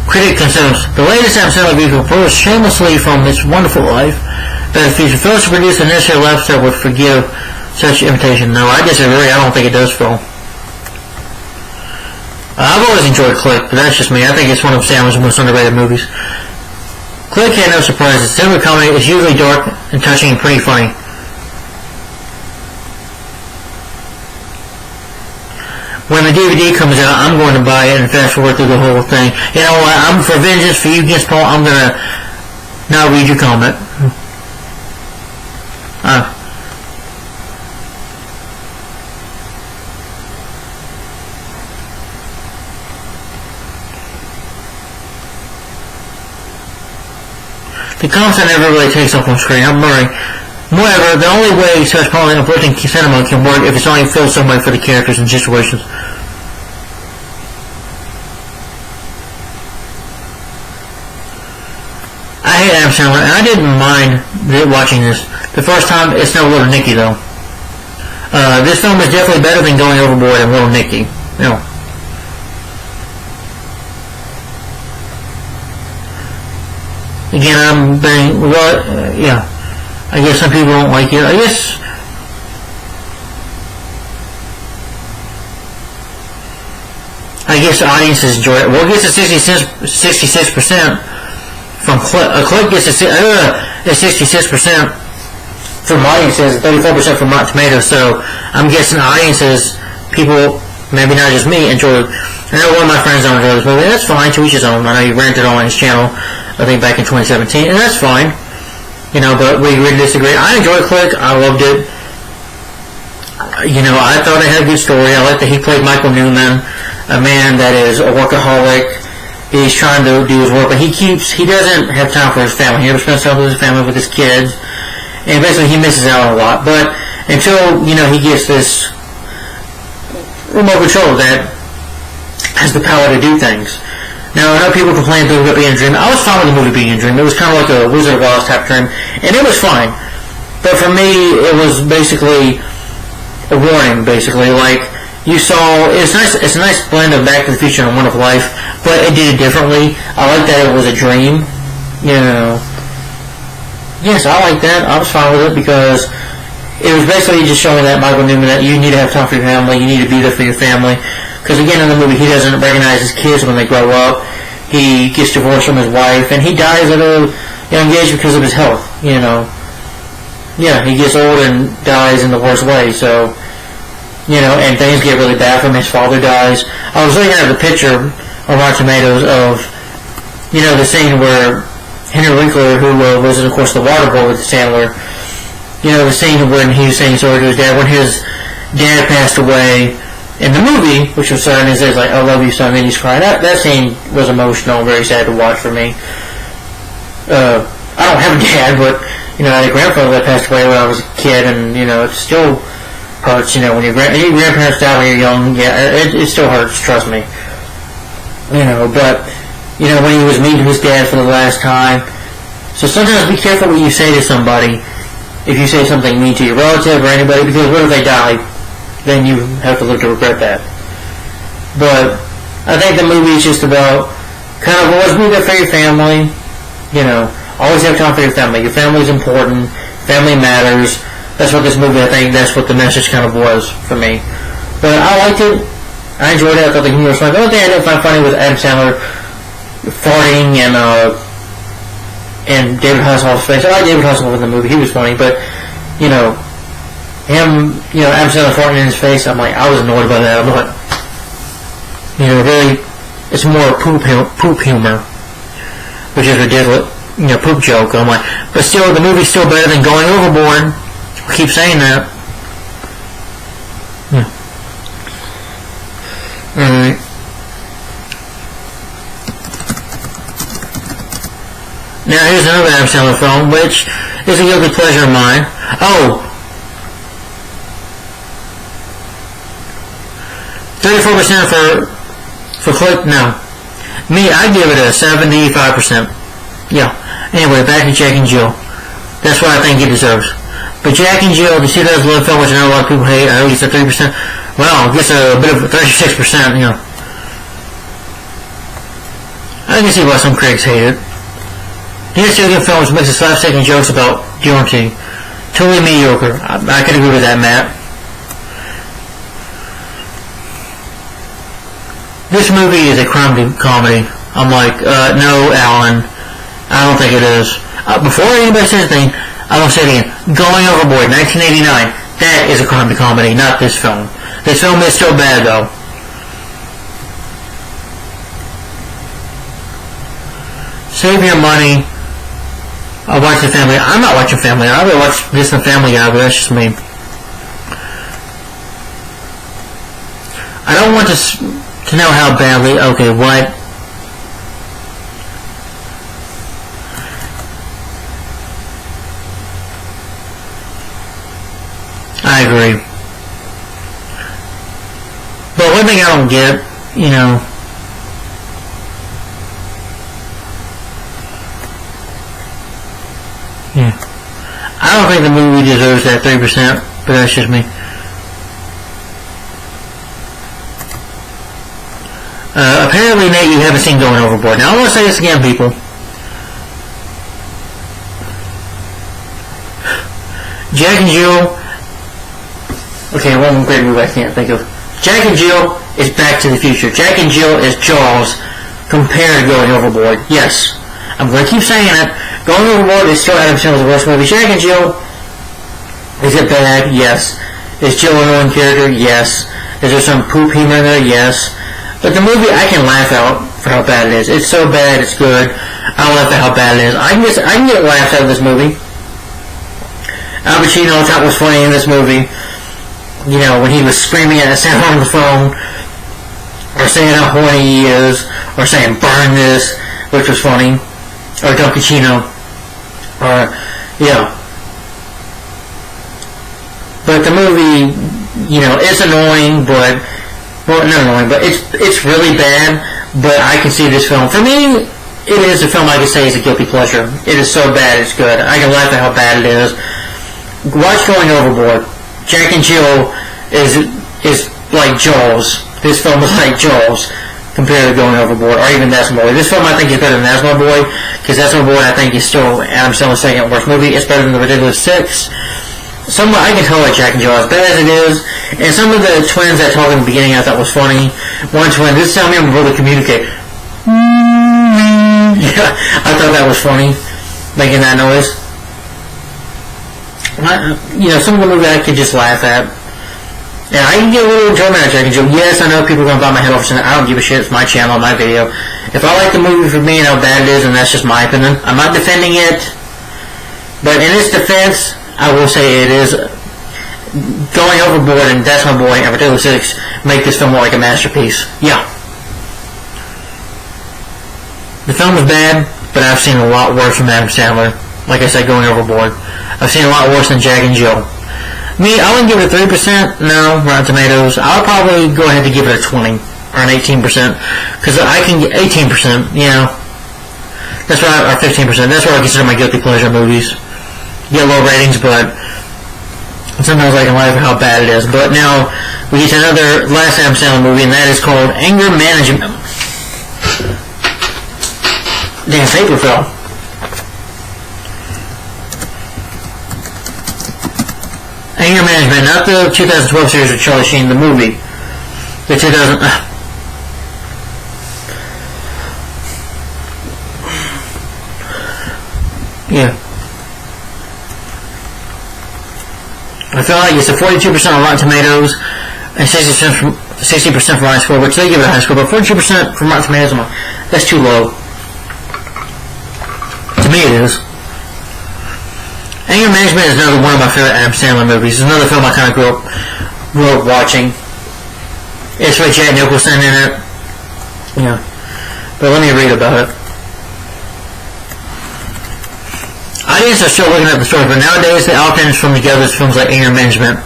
Critic considers the latest Adam Sandler vehicle pulls shamelessly from its wonderful life, but if he fails to produce the necessary lifestyle would forgive such imitation. No, I disagree. I don't think it does, Phil. I've always enjoyed Click, but that's just me. I think it's one of Sandler's most underrated movies. Click had no surprises. Cinema comedy is usually dark and touching and pretty funny. When the DVD comes out, I'm going to buy it and fast forward through the whole thing. You know what? I'm for vengeance for you against Paul. I'm going to now read your comment. The concept never really takes off on screen. I'm worried. However, the only way such poorly uplifting cinema can work if it's only filled some way for the characters and situations. I hate Adam Sandler, and I didn't mind watching this. The first time, it's no Little Nicky, though. This film is definitely better than Going Overboard and Little Nicky. You know. Again, I'm being, yeah. I guess some people don't like it. I guess audiences enjoy it. Well, it gets a 66% from Click. Click gets a 66% from audiences, 34% from Rotten Tomatoes. So I'm guessing audiences, people, maybe not just me, enjoy it. I know one of my friends don't enjoy this movie. That's fine, to each his own. I know he rented it on his channel, I think back in 2017, and that's fine. You know, but we really disagree. I enjoyed Click. I loved it. You know, I thought it had a good story. I like that he played Michael Newman, a man that is a workaholic. He's trying to do his work, but he doesn't have time for his family. He never spends time with his family, with his kids. And basically he misses out on a lot. But until, you know, he gets this remote control that has the power to do things. Now, I know people complain about being a dream. I was fine with the movie being a dream. It was kind of like a Wizard of Oz type dream, and it was fine. But for me, it was basically a warning, basically. Like, you saw, it's a nice blend of Back to the Future and Wonderful Life, but it did it differently. I like that it was a dream, you know. Yes, I like that. I was fine with it because it was basically just showing that Michael Newman that you need to have time for your family, you need to be there for your family. Because again, in the movie, he doesn't recognize his kids when they grow up. He gets divorced from his wife, and he dies at a young age because of his health, you know. Yeah, he gets old and dies in the worst way, so, you know, and things get really bad for him. His father dies. I was looking at the picture on Rotten Tomatoes of, you know, the scene where Henry Winkler, who was, of course, the water boy with Sandler, you know, the scene when he was saying sorry to his dad, when his dad passed away in the movie, which was sad, and he says, like, I love you, son, and he's crying. That scene was emotional, very sad to watch for me. I don't have a dad, but, you know, I had a grandfather that passed away when I was a kid, and, you know, it still hurts, you know, when your grandparents die when you're young, yeah, it still hurts, trust me. You know, but, you know, when he was meeting his dad for the last time, so sometimes be careful what you say to somebody, if you say something mean to your relative or anybody, because what if they die? Then you have to live to regret that. But I think the movie is just about kind of always be there for your family, you know, always have time for your family. Your family is important. Family matters. That's what this movie, I think, that's what the message kind of was for me. But I liked it. I enjoyed it. I thought the humor was funny. The only thing I didn't find funny was Adam Sandler farting and David Hasselhoff's face. I like David Hasselhoff in the movie. He was funny, but, you know, him, you know, Adam Sandler farting in his face, I'm like, I was annoyed by that. I'm like, you know, really, it's more poop humor, which is ridiculous, you know, poop joke. I'm like, but still, the movie's still better than Going Overboard. I keep saying that. Yeah. Alright. Now, here's another Adam Sandler film, which is a guilty pleasure of mine. Oh! 34% for click, no. Me, I give it a 75%. Yeah. Anyway, back to Jack and Jill. That's what I think he deserves. But Jack and Jill, the 2011 film, which I know a lot of people hate, I know it's a 3%. Well, I guess a bit of 36%, you know. I can see why some critics hate it. The Instagram film which makes a slapstick and jokes about DMT. Totally mediocre. I could agree with that, Matt. This movie is a crime comedy. I'm like, no, Alan. I don't think it is. Before anybody says anything, I won't say it again. Going Overboard, 1989. That is a crime comedy, not this film. This film is still bad, though. Save your money. I'll watch the Family. I'm not watching Family. I would watch this and Family Guy, but that's just me. I don't want to know how badly. Okay, what? I agree. But one thing I don't get, you know, yeah, I don't think the movie deserves that 3%, but that's just me. Apparently, Nate, you haven't seen Going Overboard. Now, I want to say this again, people. Jack and Jill. Okay, one great movie I can't think of. Jack and Jill is Back to the Future. Jack and Jill is Jaws compared to Going Overboard. Yes. I'm going to keep saying it. Going Overboard is still Adam Sandler's worst movie. Jack and Jill, is it bad? Yes. Is Jill an annoying character? Yes. Is there some poop humor in there? Yes. But the movie, I can laugh out for how bad it is. It's so bad, it's good. I'll laugh at how bad it is. I can get laughs out of this movie. Al Pacino, I thought was funny in this movie. You know, when he was screaming at Sam on the phone, or saying how horny he is, or saying burn this, which was funny. Or Don Pacino. Or, yeah. But the movie, you know, it's annoying, but well, not annoying, but it's really bad. But I can see this film. For me, it is a film I can say is a guilty pleasure. It is so bad, it's good. I can laugh at how bad it is. Watch Going Overboard. Jack and Jill is like Jaws. This film is like Jaws compared to Going Overboard, or even That's My Boy. This film I think is better than That's My Boy, because That's My Boy I think is still Adam Sandler's second worst movie. It's better than The Ridiculous Six. I can tell Jack and Jill, as bad as it is, and some of the twins that talk in the beginning I thought was funny. One twin, this is how me and my brother communicate. Yeah, I thought that was funny, making that noise. Some of the movies I could just laugh at. Yeah, I can get a little enjoyment out of Jack and Jill. Yes, I know people are going to buy my head off saying I don't give a shit, it's my channel, my video. If I like the movie for me and how bad it is, and that's just my opinion, I'm not defending it, but in its defense, I will say it is Going Overboard and That's My Boy and Ridiculous Six make this film look like a masterpiece. Yeah. The film is bad, but I've seen a lot worse from Adam Sandler. Like I said, Going Overboard. I've seen a lot worse than Jack and Jill. Me, I wouldn't give it a 3%. No, Rotten Tomatoes. I'll probably go ahead and give it a 20 or an 18%. Because I can get 18%, That's why, or 15%. That's what I consider my guilty pleasure movies. Get low ratings, but sometimes I can laugh at how bad it is. But now we get to another last Adam Sandler movie, and that is called Anger Management. Damn, paper fell. Anger Management, not the 2012 series with Charlie Sheen, the movie. The 2000. Yeah. I feel like it's a 42% on Rotten Tomatoes and 60% from high score, which they give it a high score, but 42% from Rotten Tomatoes, that's too low. To me it is. Anger Management is another one of my favorite Adam Sandler movies. It's another film I kind of grew up watching. It's with Jack Nicholson in it. Yeah. But let me read about it. Audiences are still looking at the story, but nowadays the alternatives from together as films like Anger Management.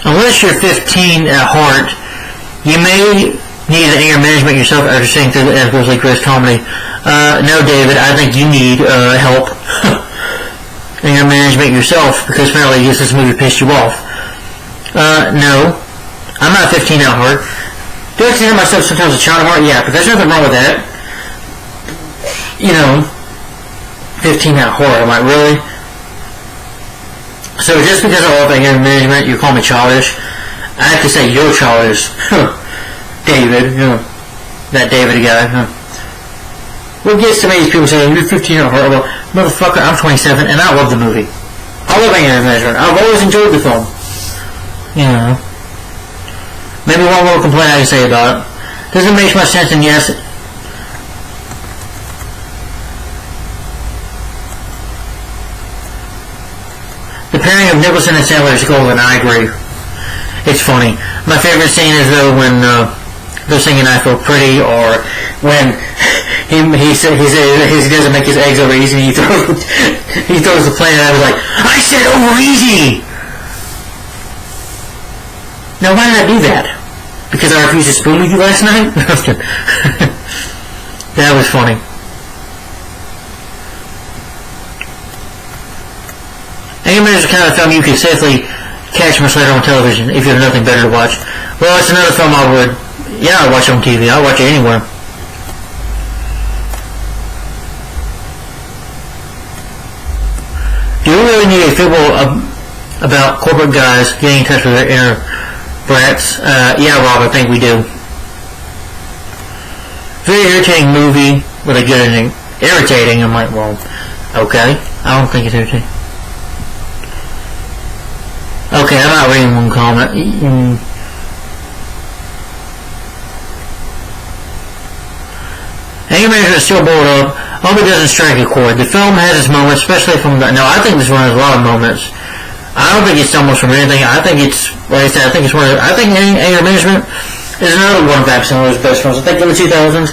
Unless you're 15 at heart, you may need an anger management yourself after seeing through the Ghostly Chris comedy. No, David, I think you need help. Anger management yourself, because apparently this movie pissed you off. No, I'm not 15 at heart. Do I consider myself sometimes a child at heart? Yeah, but there's nothing wrong with that. 15 at heart. I'm like, really? So just because I love anger management, you call me childish? I have to say you're childish. David, that David guy. What gets to me is people saying, you're 15 at heart. Well, motherfucker, I'm 27 and I love the movie. I love anger management. I've always enjoyed the film. Maybe one little complaint I can say about it. Doesn't make much sense, and yes, the pairing of Nicholson and Sandler is golden, I agree. It's funny. My favorite scene is though when they're singing I Feel Pretty, or when he doesn't make his eggs over easy, and he throws the plate, and I was like, I said over easy! Now why did I do that? Because I refused to spoon with you last night? That was funny. Anger Management is the kind of film you can safely catch much later on television if you have nothing better to watch. Well, it's another film I would, I'd watch on TV. I'd watch it anywhere. Do you really need a fable about corporate guys getting in touch with their inner brats? Yeah, Rob, I think we do. Very irritating movie with a good ending. Irritating? I'm like, well, okay. I don't think it's irritating. Okay, I'm not reading one comment. Anger Management is still bored up. Hope it doesn't strike a chord. The film has its moments, especially from the... No, I think this one has a lot of moments. I don't think it stumbles from anything. I think it's... Like I said, I think it's one of... I think Anger Management is another one of Adam Sandler's best films. I think in the 2000s,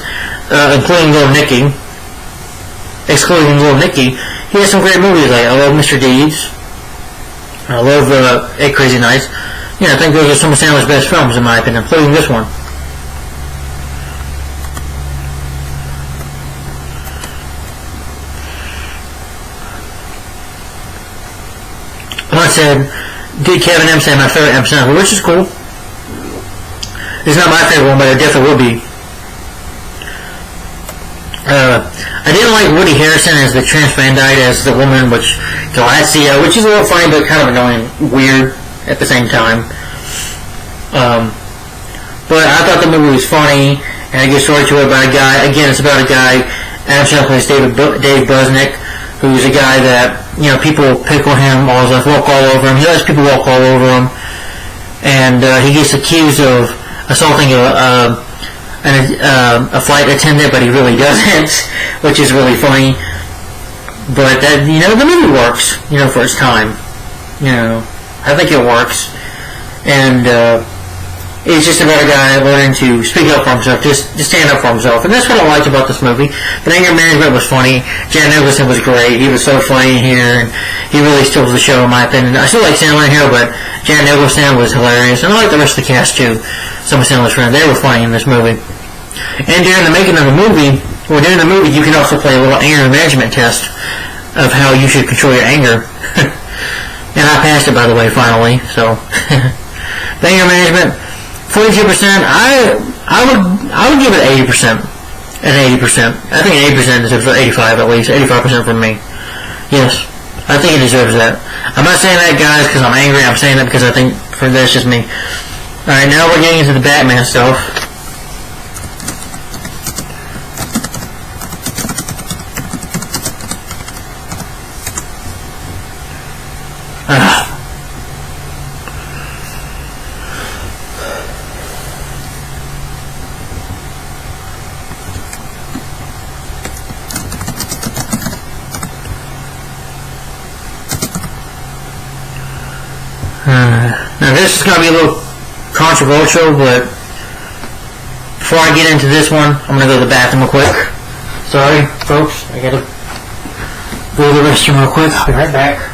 including Little Nicky, excluding Little Nicky, he has some great movies like I Love Mr. Deeds, I love 8 Crazy Nights. Yeah, I think those are some of Sandler's best films, in my opinion, including this one. Like I said, did Kevin M say my favorite M. Sandler, which is cool. It's not my favorite one, but it definitely will be. I didn't like Woody Harrelson as the transvestite, as the woman, which Galaxia, which is a little funny, but kind of annoying, weird at the same time. But I thought the movie was funny, and a good story to it about a guy. Again, it's about a guy. Adam Sandler plays Dave Busnick, who's a guy that, you know, people pick on him all his life, walk all over him. He lets people walk all over him, and he gets accused of assaulting a flight attendant, but he really doesn't, which is really funny. But that, you know, the movie works, you know, for its time. You know, I think it works, and it's just about a guy learning to speak up for himself, just stand up for himself, and that's what I liked about this movie. But Anger Management was funny. Jack Nicholson was great. He was so funny here, and he really stole the show, in my opinion. I still like Sandler here, but Jack Nicholson was hilarious, and I like the rest of the cast too. Some of Sandler's friends, they were funny in this movie. And during the making of the movie, you can also play a little anger management test of how you should control your anger. And I passed it, by the way, finally. So, the anger management, 42%. I would give it 80%. At 80%. I think 80% deserves 85 at least. 85% from me. Yes. I think it deserves that. I'm not saying that, guys, because I'm angry. I'm saying that because I think that's just me. Alright, now we're getting into the Batman stuff. Now this is going to be a little controversial, but before I get into this one, I'm going to go to the bathroom real quick. Sorry, folks, I got to go to the restroom real quick. I'll be right back.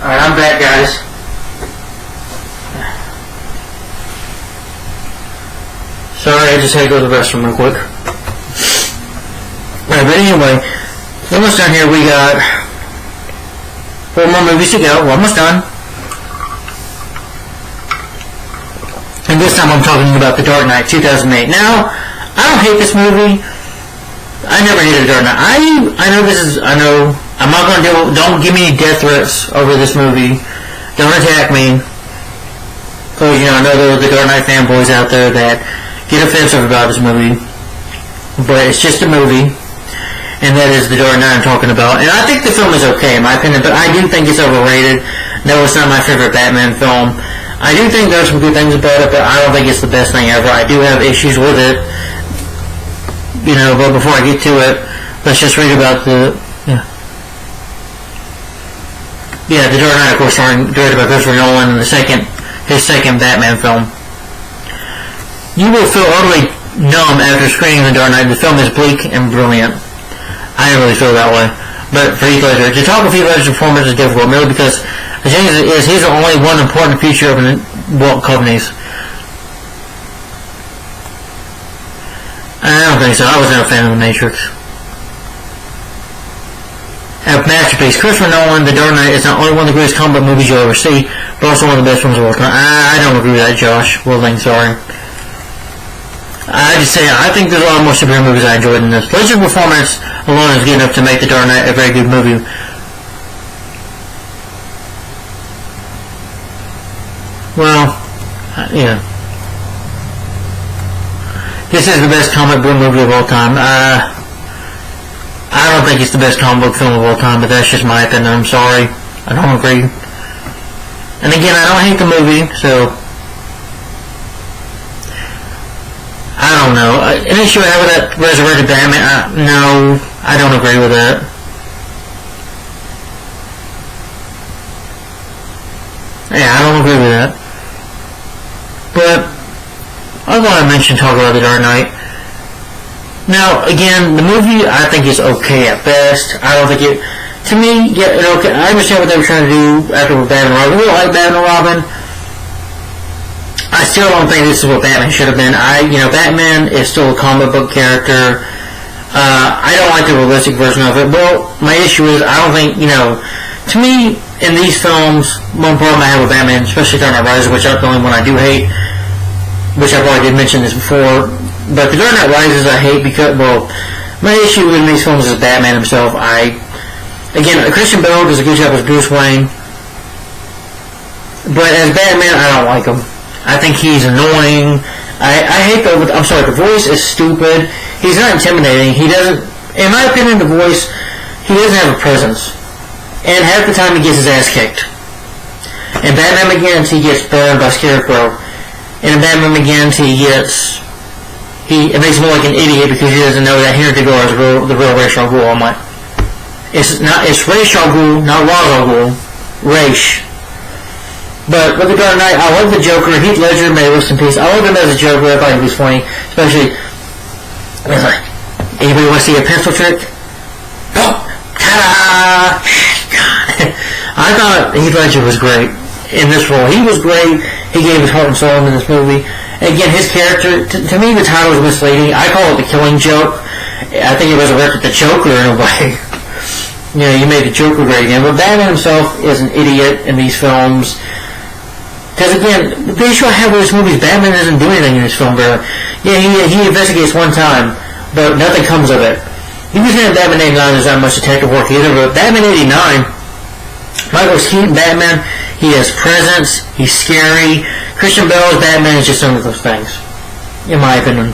Alright, I'm back, guys. Sorry, I just had to go to the restroom real quick. Alright, but anyway, we're almost done here. We got 4 more movies to go. We're almost done. And this time I'm talking about The Dark Knight, 2008. Now, I don't hate this movie. I never hated The Dark Knight. I know, I'm not going to don't give me any death threats over this movie. Don't attack me. Because, you know, I know there are the Dark Knight fanboys out there that get offensive about this movie. But it's just a movie. And that is The Dark Knight I'm talking about. And I think the film is okay, in my opinion, but I do think it's overrated. No, it's not my favorite Batman film. I do think there are some good things about it, but I don't think it's the best thing ever. I do have issues with it. You know, but before I get to it, let's just read about the... Yeah, The Dark Knight, of course, directed by Christopher Nolan, and his second Batman film. You will feel utterly numb after screening The Dark Knight. The film is bleak and brilliant. I didn't really feel that way. But for Heath Ledger, to talk with Heath Ledger's performance is difficult, merely because the thing is he's the only one important feature of Walt Companies. I don't think so. I was not a fan of The Matrix. A masterpiece. Christopher Nolan, The Dark Knight is not only one of the greatest comic book movies you'll ever see, but also one of the best films of all time. I don't agree with that, Josh. Well, then, sorry. I just say, I think there's a lot more superhero movies I enjoyed than this. Ledger's performance alone is good enough to make The Dark Knight a very good movie. Well, yeah. This is the best comic book movie of all time. I don't think it's the best comic book film of all time, but that's just my opinion. I'm sorry. I don't agree. And again, I don't hate the movie, so I don't know. An issue I have with that resurrected Batman, no, I don't agree with that. Yeah, I don't agree with that. But I want to talk about The Dark Knight. Now, again, the movie I think is okay at best. I don't think it, to me, okay. I understand what they were trying to do after with Batman and Robin. We like Batman and Robin. I still don't think this is what Batman should have been. Batman is still a comic book character. I don't like the realistic version of it. Well, my issue is I don't think, to me, in these films, one problem I have with Batman, especially Dark Knight Rises, which is the only one I do hate, which I probably did mention this before, but The Dark Knight Rises I hate because, well, my issue with these films is Batman himself. Again, Christian Bale does a good job as Bruce Wayne, but as Batman, I don't like him. I think he's annoying. I hate the voice is stupid. He's not intimidating. He doesn't, in my opinion, the voice, he doesn't have a presence. And half the time he gets his ass kicked. In Batman Begins, he gets burned by Scarecrow. And in Batman Begins, it makes him look like an idiot because he doesn't know that Henry Degar is the real Ra's al Ghul. I'm like, it's Ra's al Ghul, not Ra's al Ghul. Ra's. But with The Dark Knight, I love the Joker. Heath Ledger, may rest in peace. I love him as a Joker. I thought he was funny. Especially, anybody want to see a pencil trick? Oh, ta-da! God. I thought Heath Ledger was great in this role. He was great. He gave his heart and soul in this movie. Again, his character, to me, the title was misleading. I call it The Killing Joke. I think it resurrected the Joker in a way. You made the Joker great again. But Batman himself is an idiot in these films. Because again, the issue I have with this movie is Batman doesn't do anything in this film. Yeah, he investigates one time, but nothing comes of it. You can say in Batman 89 there's not much detective work either, but Batman 89, Michael Keaton Batman, he has presence, he's scary. Christian Bale's Batman is just some of those things, in my opinion.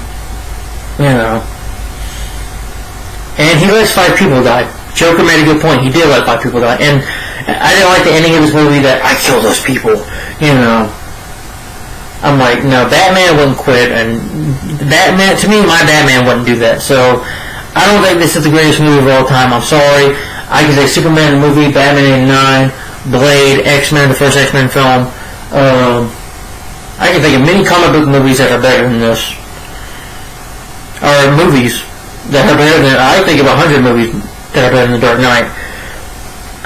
And he lets 5 people die. Joker made a good point. He did let 5 people die. And I didn't like the ending of this movie that I killed those people. I'm like, no, Batman wouldn't quit. And Batman, to me, my Batman wouldn't do that. So I don't think this is the greatest movie of all time. I'm sorry. I can say Superman the movie, Batman 89, Blade, X-Men, the first X-Men film. I can think of many comic book movies that are better than this. Or movies that are better than, I think of 100 movies that are better than The Dark Knight.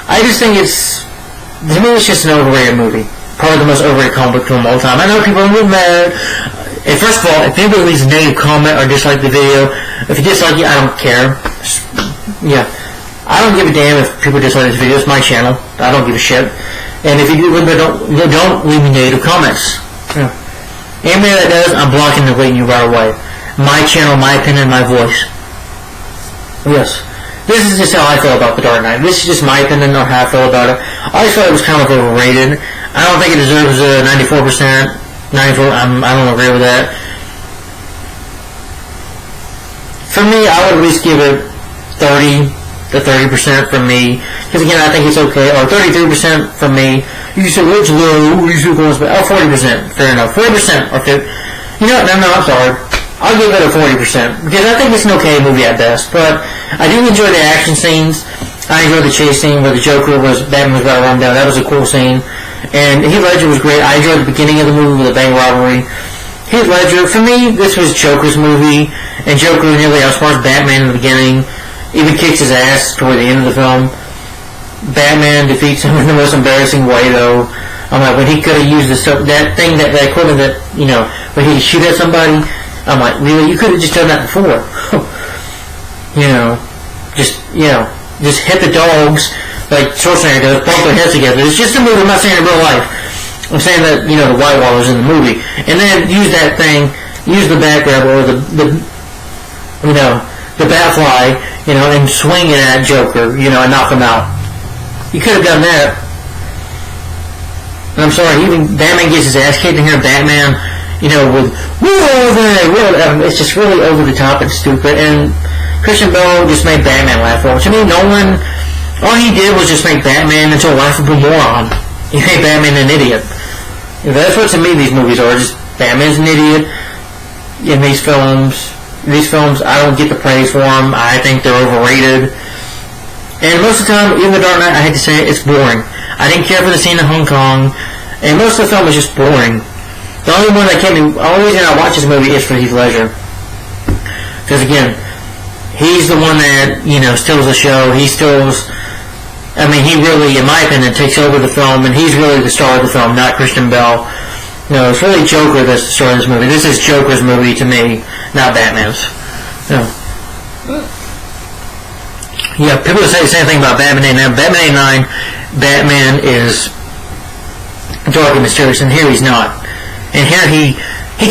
I just think to me it's just an overrated movie. Probably the most overrated comic book film of all time. I know people are really mad. And first of all, if anybody leaves a negative comment or dislike the video, if you dislike it, I don't care. Yeah. I don't give a damn if people dislike this video. It's my channel. I don't give a shit. And if you do, don't leave me negative comments. Yeah. Anybody that does, I'm blocking and deleting you right away. My channel, my opinion, my voice. Yes. This is just how I feel about The Dark Knight. This is just my opinion on how I feel about it. I just thought it was kind of overrated. I don't think it deserves a 94%. 94. I don't agree with that. For me, I would at least give it 30 to 30% from me. Because again, I think it's okay. Or 33% from me. You say, well, it's low. You should go, 40%. Fair enough. 40% or 50. You know what? No, I'm sorry. I'll give it a 40%. Because I think it's an okay movie at best. But I do enjoy the action scenes. I enjoyed the chase scene where the Batman was about to run down. That was a cool scene. And Heath Ledger was great. I enjoyed the beginning of the movie with the bank robbery. Heath Ledger, for me, this was Joker's movie. And Joker nearly outsmarts Batman in the beginning. Even kicks his ass toward the end of the film. Batman defeats him in the most embarrassing way, though. I'm like, when he could have used that equipment that, when he could shoot at somebody, I'm like, really? You could have just done that before. Just hit the dogs like Schwarzenegger does, bump their heads together. It's just a movie. I'm not saying in real life. I'm saying that, the White Wallers in the movie. And then use that thing use the bat grab or the bat fly, and swing it at Joker, and knock him out. You could have done that. And I'm sorry, even Batman gets his ass kicked in here. Batman, with it's just really over the top and stupid. And Christian Bale just made Batman laugh for him. To me, Nolan, all he did was just make Batman into a laughable moron. He made Batman an idiot. That's what to me these movies are. Just Batman's an idiot in these films. These films, I don't get the praise for them. I think they're overrated. And most of the time, even The Dark Knight, I hate to say it, it's boring. I didn't care for the scene in Hong Kong, and most of the film was just boring. The only one that kept me, the only reason I watch this movie is for Heath Ledger. Because again, he's the one that, steals the show. He really, in my opinion, takes over the film, and he's really the star of the film, not Christian Bale. It's really Joker that's the star of this movie. This is Joker's movie to me, not Batman's. Yeah, people say the same thing about Batman 89. Batman 89, Batman is dark and mysterious, and here he's not. And here he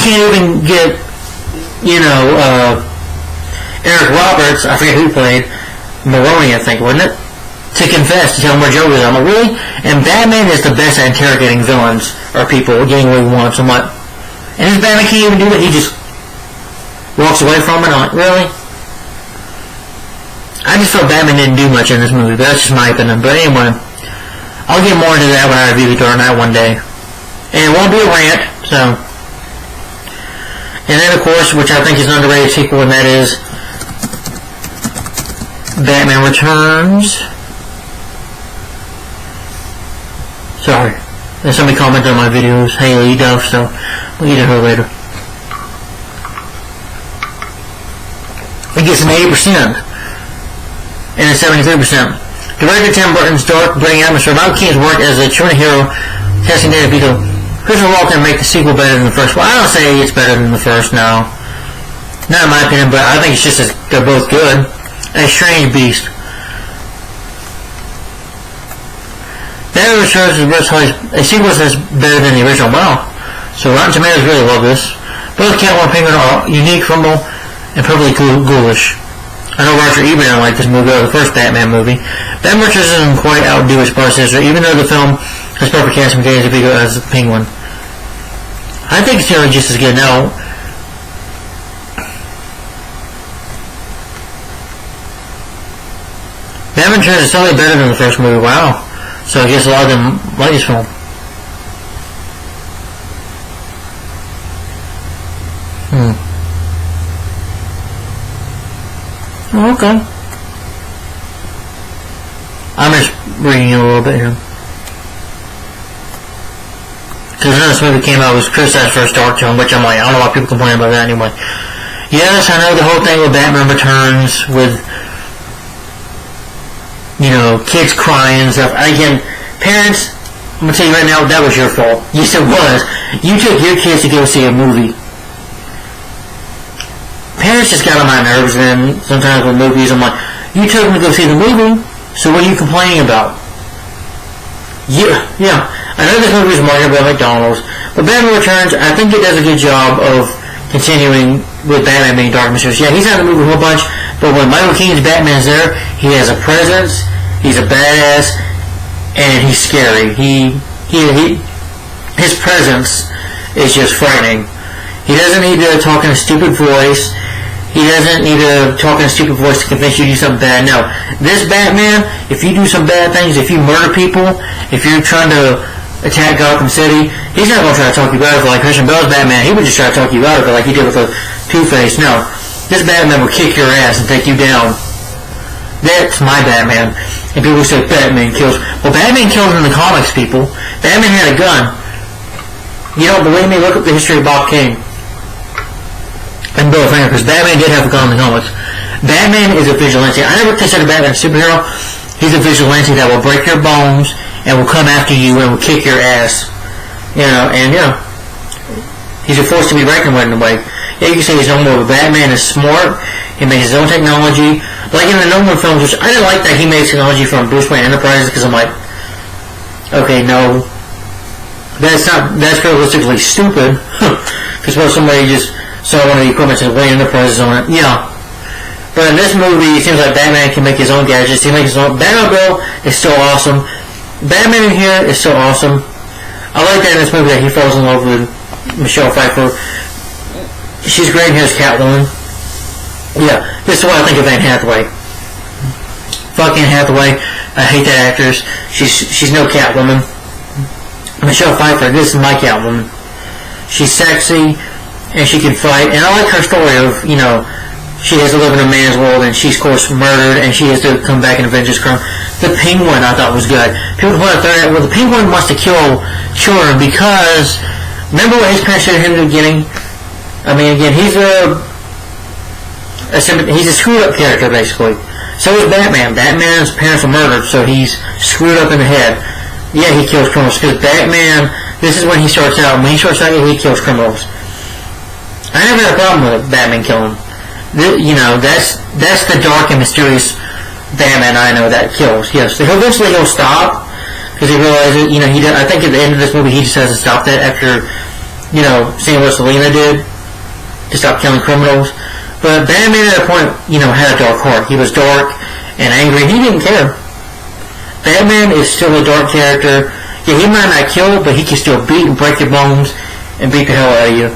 can't even get, Eric Roberts, I forget who played, Maroney, I think, wasn't it? To confess, to tell him where Joker is. I'm like, really? And Batman is the best at interrogating villains or people, getting what he wants. I'm like, and his Batman can't even do it. He just walks away from it. I'm like, really? I just felt Batman didn't do much in this movie, but that's just my opinion. But anyway, I'll get more into that when I review The Dark Knight one day. And it won't be a rant, so. And then, of course, which I think is an underrated sequel, and that is Batman Returns. Sorry. There's somebody commented on my videos, Haley Duff, so we'll get to her later. It gets an 80%. And a 73%. Director Tim Burton's dark, brooding atmosphere. Michael Keaton's work as a true hero, testing Danny DeVito. Christopher Walken make the sequel better than the first. Well, I don't say it's better than the first, no. Not in my opinion, but I think it's just as they're both good. A strange beast. Batman Returns is a sequel that's better than the original. Wow. So Rotten Tomatoes really love this. Both Catwoman and Penguin are unique, humble, and perfectly ghoulish. I know Roger Ebert liked this movie, the first Batman movie. Batman Returns doesn't quite outdo its predecessor, even though the film has perfect casting Danny DeVito as the Penguin. I think it's nearly just as good. Now, Batman Returns is slightly better than the first movie. Wow. So I guess a lot of them like this film. Okay. I'm just reading a little bit here. Because when this movie came out, it was criticized for its dark tone, which I'm like, I don't know why people complain about that anyway. Yes, I know the whole thing with Batman Returns, with, kids crying and stuff. Again, parents, I'm going to tell you right now, that was your fault. Yes, it was. You took your kids to go see a movie. Parents just got on my nerves then, sometimes with movies. I'm like, you took them to go see the movie, so what are you complaining about? Yeah. I know this movie is marketed by McDonald's, but Batman Returns, I think it does a good job of continuing with Batman being dark and mysterious. Yeah, he's not in the movie a whole bunch, but when Michael Keaton's Batman's there, he has a presence, he's a badass, and he's scary. His presence is just frightening. He doesn't need to talk in a stupid voice. He doesn't need to talk in a stupid voice to convince you to do something bad. No. This Batman, if you do some bad things, if you murder people, if you're trying to attack Gotham City, he's not going to try to talk you out of it like Christian Bale's Batman. He would just try to talk you out of it like he did with the Two-Face. No. This Batman will kick your ass and take you down. That's my Batman. And people say Batman kills. Well, Batman kills in the comics, people. Batman had a gun. You don't believe me? Look up the history of Bob Kane and Bill Finger, because Batman did have a gun in the comics. Batman is a vigilante. I never consider Batman a superhero. He's a vigilante that will break your bones and will come after you and will kick your ass. He's a force to be reckoned with in a way. Yeah, you can say he's no more, but Batman is smart. He makes his own technology. Like in the Nolan films, which I didn't like that he made technology from Bruce Wayne Enterprises, because I'm like, okay, no. That's realistically stupid. Because somebody just So one of the equipment says Wayne Enterprises on it. Yeah. But in this movie, it seems like Batman can make his own gadgets. He makes his own. Batmobile is still awesome. Batman in here is so awesome. I like that in this movie that he falls in love with Michelle Pfeiffer. She's great here as Catwoman. Yeah, this is what I think of Anne Hathaway. Fuck Anne Hathaway. I hate that actress. She's no Catwoman. Michelle Pfeiffer, this is my Catwoman. She's sexy, and she can fight, and I like her story of, she has to live in a man's world, and she's, of course, murdered, and she has to come back and avenge his crime. The Penguin, I thought, was good. People point out there, well, the Penguin wants to kill children because, remember what his parents said to him in the beginning? I mean, again, he's a screwed-up character, basically. So is Batman. Batman's parents were murdered, so he's screwed up in the head. Yeah, he kills criminals, because Batman, this is when he starts out. When he starts out, he kills criminals. I never had a problem with Batman killing. That's the dark and mysterious Batman I know that kills. Yes, eventually he'll stop, because he realizes, I think at the end of this movie, he just has to stop that after, seeing what Selina did, to stop killing criminals. But Batman at a point, had a dark heart. He was dark and angry. He didn't care. Batman is still a dark character. Yeah, he might not kill, but he can still beat and break your bones and beat the hell out of you.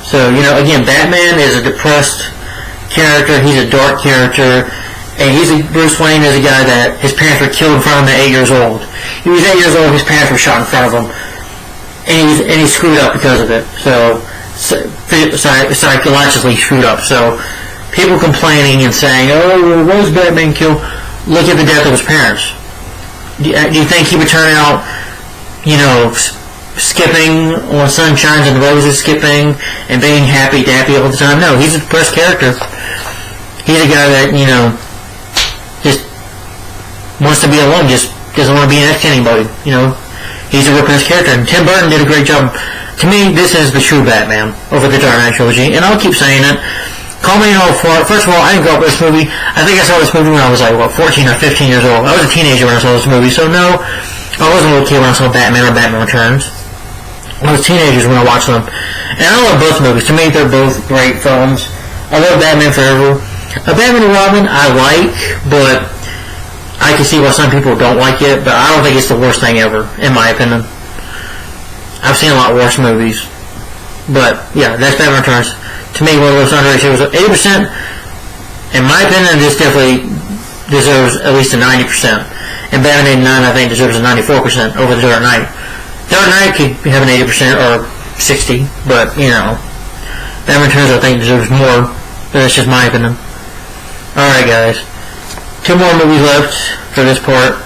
So, again, Batman is a depressed character. He's a dark character. And Bruce Wayne is a guy that his parents were killed in front of him at 8 years old. He was 8 years old, his parents were shot in front of him. And he screwed up because of it. So, psychologically screwed up. So, people complaining and saying, oh, what was Batman killed? Look at the death of his parents. Do you think he would turn out, skipping when the sun shines and the roses, skipping and being happy-dappy all the time? No, he's a depressed character. He's a guy that, just wants to be alone, just doesn't want to be next to anybody, He's a depressed character, and Tim Burton did a great job. To me, this is the true Batman over the Dark Knight trilogy, and I'll keep saying it. Call me all for it. First of all, I didn't grow up with this movie. I think I saw this movie when I was 14 or 15 years old. I was a teenager when I saw this movie, so no, I wasn't a little kid when I saw Batman or Batman Returns. I was teenagers when I watched them. And I love both movies. To me, they're both great films. I love Batman Forever. Batman and Robin, I like, but I can see why some people don't like it, but I don't think it's the worst thing ever, in my opinion. I've seen a lot worse movies. But, yeah, that's Batman Returns. To me, one of those underrated was 80%. In my opinion, this definitely deserves at least a 90%. And Batman 89, I think, deserves a 94% over the Dark Knight. Dark Knight could have an 80% or 60, but, Batman Returns, I think, deserves more. But that's just my opinion. Alright, guys. 2 more movies left for this part.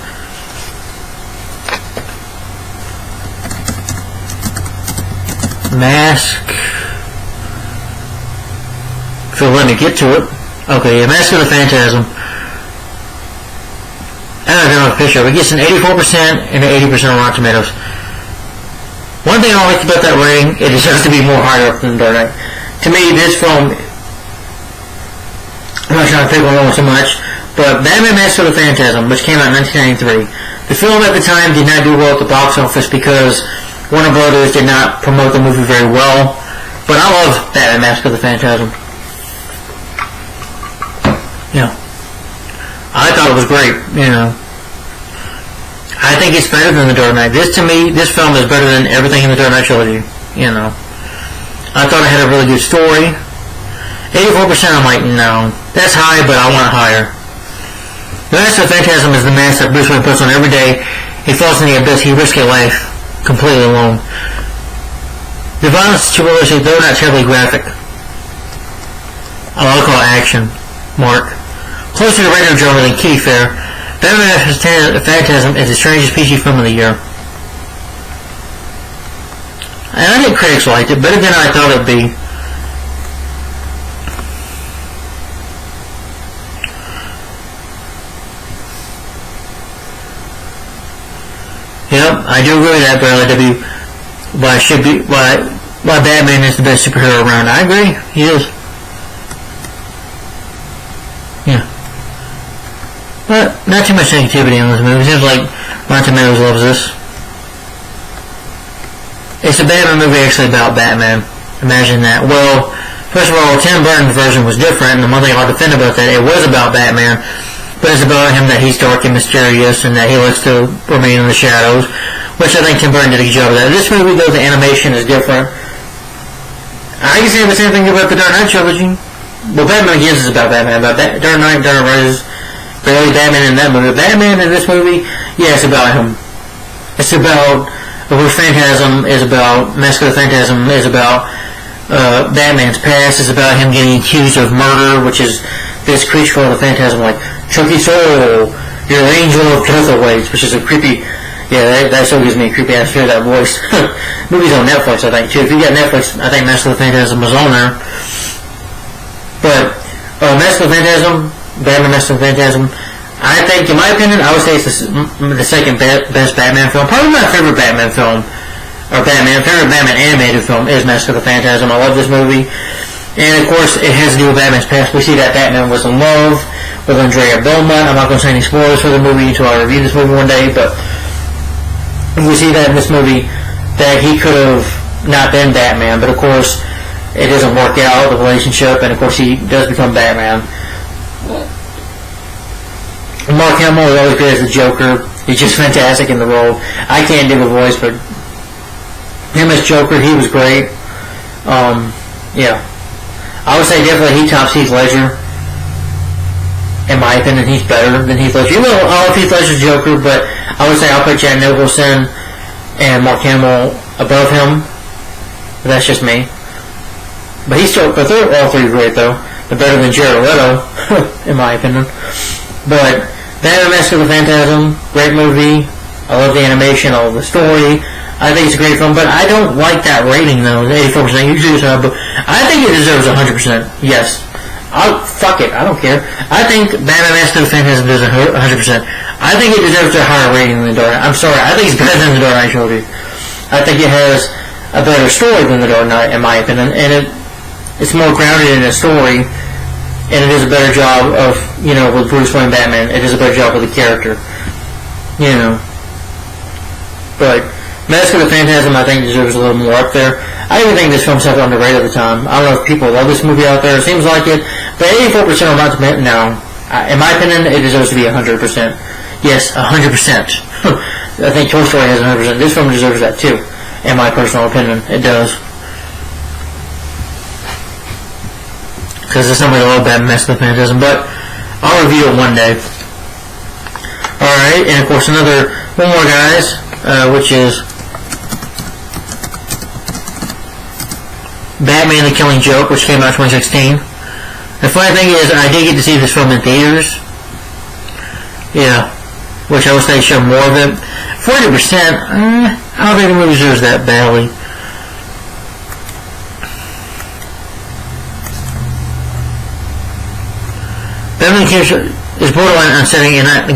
Mask. So let me get to it. Okay, Mask of the Phantasm. I don't know the picture, but it gets an 84% and an 80% on Rotten Tomatoes. One thing I like about that rating, it deserves to be more higher up than Dark Knight. To me, this film, I'm not trying to pick on one so much, but Batman Mask of the Phantasm, which came out in 1993. The film at the time did not do well at the box office because Warner Brothers did not promote the movie very well. But I love Batman Mask of the Phantasm. I thought it was great, I think it's better than The Dark Knight. To me, this film is better than everything in the Dark Knight trilogy, I thought it had a really good story. 84%, I'm like, no, that's high, but I want it higher. The Mask of the Phantasm is the mask that Bruce Wayne puts on every day. He falls in the abyss, he risks his life completely alone. The violence is too realistic, though not terribly graphic. I like all action, Mark. Closer to radio drama than Kitty Fair, Batman Phantasm is the strangest PG film of the year. And I think critics liked it, better than I thought it would be. Yep, I do agree with that, Barely W. Why Batman is the best superhero around. I agree, he is. But not too much negativity in this movie. It seems like Rotten Tomatoes loves this. It's a Batman movie actually about Batman. Imagine that. Well, first of all, Tim Burton's version was different, and the one thing I'll defend about that, it was about Batman, but it's about him that he's dark and mysterious and that he likes to remain in the shadows, which I think Tim Burton did a good job of that. This movie, though, the animation is different. I can say the same thing about the Dark Knight trilogy. Well, Batman Begins is about Batman, but Dark Knight, Dark Rises, barely Batman in that movie. Batman in this movie, yeah, it's about him. It's about, of course, Phantasm is about, Mask of the Phantasm is about Batman's past. It's about him getting accused of murder, which is this creature called the Phantasm, like, Chucky Soul, your angel of death awaits, which is a creepy, yeah, that still gives me a creepy ass fear, that voice. Movie's on Netflix, I think, too. If you got Netflix, I think Mask of the Phantasm was on there. But, Mask of the Phantasm, Batman Mask of the Phantasm, I think, in my opinion, I would say it's the second best Batman film. Probably my favorite Batman film, or favorite Batman animated film is Mask of the Phantasm. I love this movie. And, of course, it has to do with Batman's past. We see that Batman was in love with Andrea Beaumont. I'm not going to say any spoilers for the movie until I review this movie one day, but we see that in this movie that he could have not been Batman, but, of course, it doesn't work out, the relationship, and, of course, he does become Batman. Mark Hamill is always good as the Joker. He's just fantastic in the role. I can't do the voice, but him as Joker, he was great. Yeah. I would say definitely he tops Heath Ledger. In my opinion, he's better than Heath Ledger. Even though I love Heath Ledger's Joker, but I would say I'll put Jack Nicholson and Mark Hamill above him. But that's just me. But they're all three great, though. They're better than Jared Leto, in my opinion. But Batman Mask of the Phantasm, great movie. I love the animation, I love the story. I think it's a great film, but I don't like that rating, though. 84%. Usually, but I think it deserves 100%. Yes. Fuck it. I don't care. I think Batman Mask of the Phantasm deserves 100%. I think it deserves a higher rating than the Dark Knight. I'm sorry. I think it's better than the Dark Knight trilogy. I think it has a better story than the Dark Knight, in my opinion, and it's more grounded in a story, and it does a better job of, with Bruce Wayne Batman. It does a better job with the character. But Mask of the Phantasm, I think, deserves a little more up there. I even think this film's so underrated at the time. I don't know if people love this movie out there. It seems like it. But 84% on Rotten Tomatoes, no. In my opinion, it deserves to be 100%. Yes, 100%. I think Toy Story has 100%. This film deserves that, too. In my personal opinion, it does. Because it's somebody that love Batman Mask of the Phantasm. But I'll review it one day. Alright, and of course one more, guys, which is Batman the Killing Joke, which came out in 2016. The funny thing is, I did get to see this film in theaters. Yeah. Which I wish they showed more of it. 40%, I don't think the movie deserves that badly. Batman the Killing Joke is borderline unsettling and not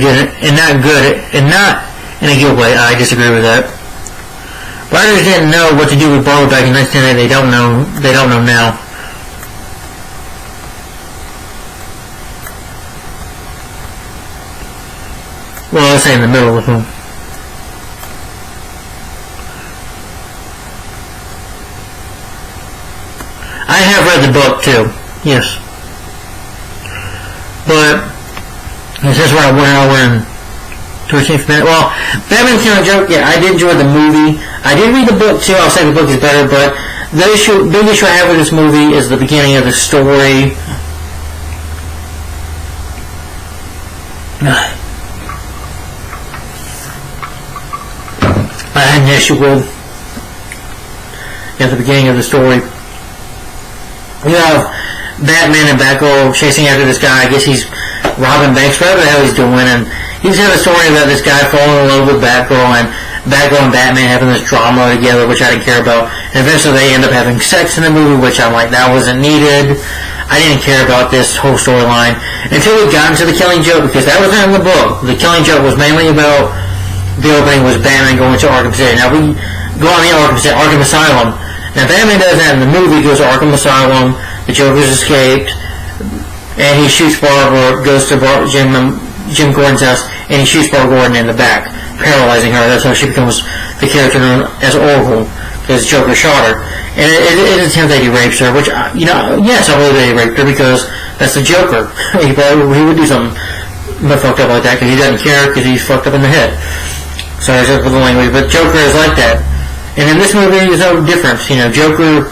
in a good way. I disagree with that. Writers didn't know what to do with Barlow back in 1998. They don't know now. Well, let's say in the middle of the film. I have read the book too. Yes. But this is where I went in 13th minute. Well, Batman the Killing Joke, yeah, I did enjoy the movie. I did read the book too. I'll say the book is better, but the big issue I have with this movie is the beginning of the story. I had an issue with the beginning of the story. You have Batman and Batgirl chasing after this guy. I guess he's robbing banks, whatever the hell he's doing, and he's got a story about this guy falling in love with Batgirl and Batman having this drama together, which I didn't care about. And eventually they end up having sex in the movie, which I'm like, that wasn't needed. I didn't care about this whole storyline until we got into The Killing Joke, because that wasn't in the book. The Killing Joke was mainly about the opening was Batman going to Arkham City. Now we go on the Arkham Asylum. Now Batman does that in the movie, goes to Arkham Asylum, the Joker's escaped, and he shoots Barbara, goes to Jim Gordon's house, and he shoots Barbara Gordon in the back, paralyzing her. That's how she becomes the character known as Oracle, because Joker shot her. And it attempts that he rapes her, which, yes, I believe that he raped her because that's the Joker. He would do something fucked up like that because he doesn't care because he's fucked up in the head. Sorry for the language, but Joker is like that. And in this movie, there's no difference. Joker,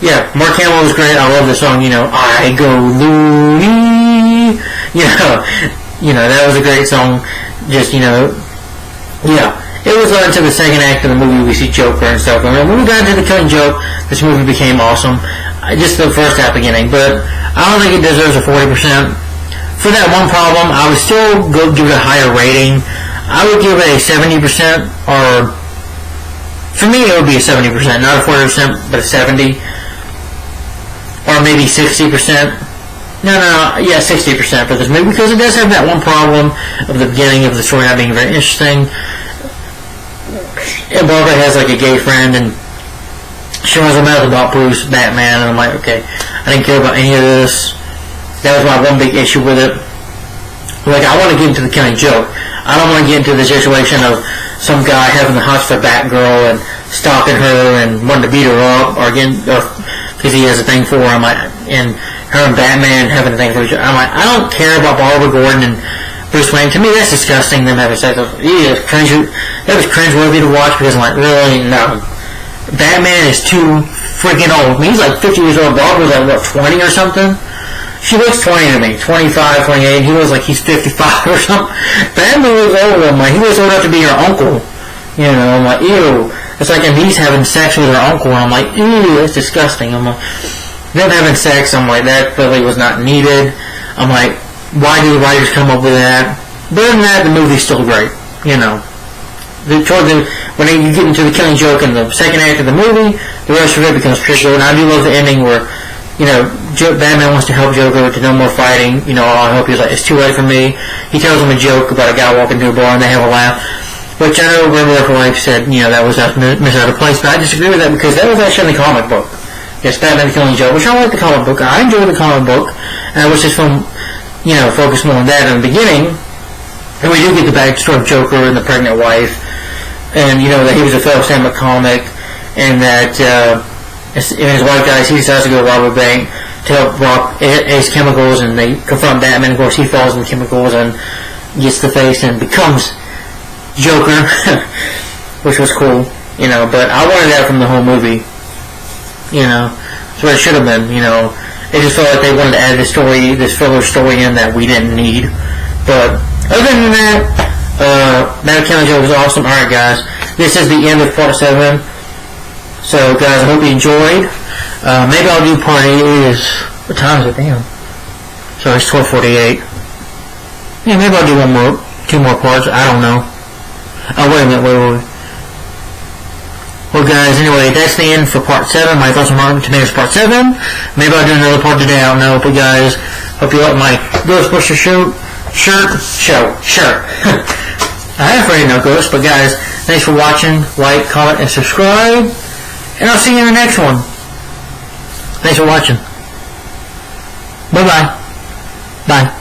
yeah, Mark Hamill was great. I love the song, I go loony. That was a great song. Just, yeah. It was until the second act of the movie we see Joker and stuff. And when we got into the Killing Joke, this movie became awesome. Just the first half beginning. But I don't think it deserves a 40%. For that one problem, I would still give it a higher rating. I would give it a 70%, or for me it would be a 70%, not a 40%, but a 70%. Or maybe 60%. Yeah, 60% for this movie, because it does have that one problem of the beginning of the story not being very interesting. And Barbara has like a gay friend, and she runs her mouth about Bruce, Batman, and I'm like, okay, I didn't care about any of this. That was my one big issue with it. Like, I want to get into the Killing Joke. I don't want to get into the situation of some guy having the hots for Batgirl and stalking her and wanting to beat her up, or because he has a thing for her. I'm like, and her and Batman having a thing for each other. I'm like, I don't care about Barbara Gordon and Bruce Wayne. To me, that's disgusting, them having sex. That was cringeworthy to watch, because I'm like, really? No. Batman is too freaking old. I mean, he's like 50 years old. Barbara's like, what, 20 or something? She looks 20 to me. 25, 28. He looks like he's 55 or something. Batman looks old. I'm like, he looks old enough to be your uncle. I'm like, ew. It's like a niece having sex with her uncle, and I'm like, ew, that's disgusting. I'm like, them having sex, I'm like, that really was not needed. I'm like, why do the writers come up with that? But other than that, the movie's still great. When you get into the Killing Joke in the second act of the movie, the rest of it becomes pretty good. And I do love the ending where, Batman wants to help Joker to no more fighting. I hope he's like, it's too late for me. He tells him a joke about a guy walking to a bar, and they have a laugh. Which I know Rebel for Life said, that was out of place, but I disagree with that, because that was actually in the comic book. Yes, Batman the Killing Joke, which I like the comic book. I enjoy the comic book, and I wish this film, focused more on that in the beginning. And we do get the backstory of Joker and the pregnant wife, and, that he was a fellow stand-up comic, and that, in his white guys, he decides to go rob a bank to help rob Ace Chemicals, and they confront Batman. Of course, he falls in the chemicals and gets the face and becomes Joker, which was cool, but I wanted that from the whole movie, that's what it should have been, It just felt like they wanted to add this filler story in that we didn't need. But other than that, Batman Killing Joke was awesome. Alright guys, this is the end of part 7. So guys, I hope you enjoyed. Maybe I'll do part 8 what time is it? Damn. So it's 12:48. Yeah, maybe I'll do 2 more parts. I don't know. Oh, wait a minute, wait. Well, guys, anyway, that's the end for part 7. My thoughts on Rotten Tomatoes part 7. Maybe I'll do another part today, I don't know. But, guys, hope you like my Ghostbuster shirt. I have already no ghosts, but, guys, thanks for watching. Like, comment, and subscribe. And I'll see you in the next one. Thanks for watching. Bye-bye. Bye.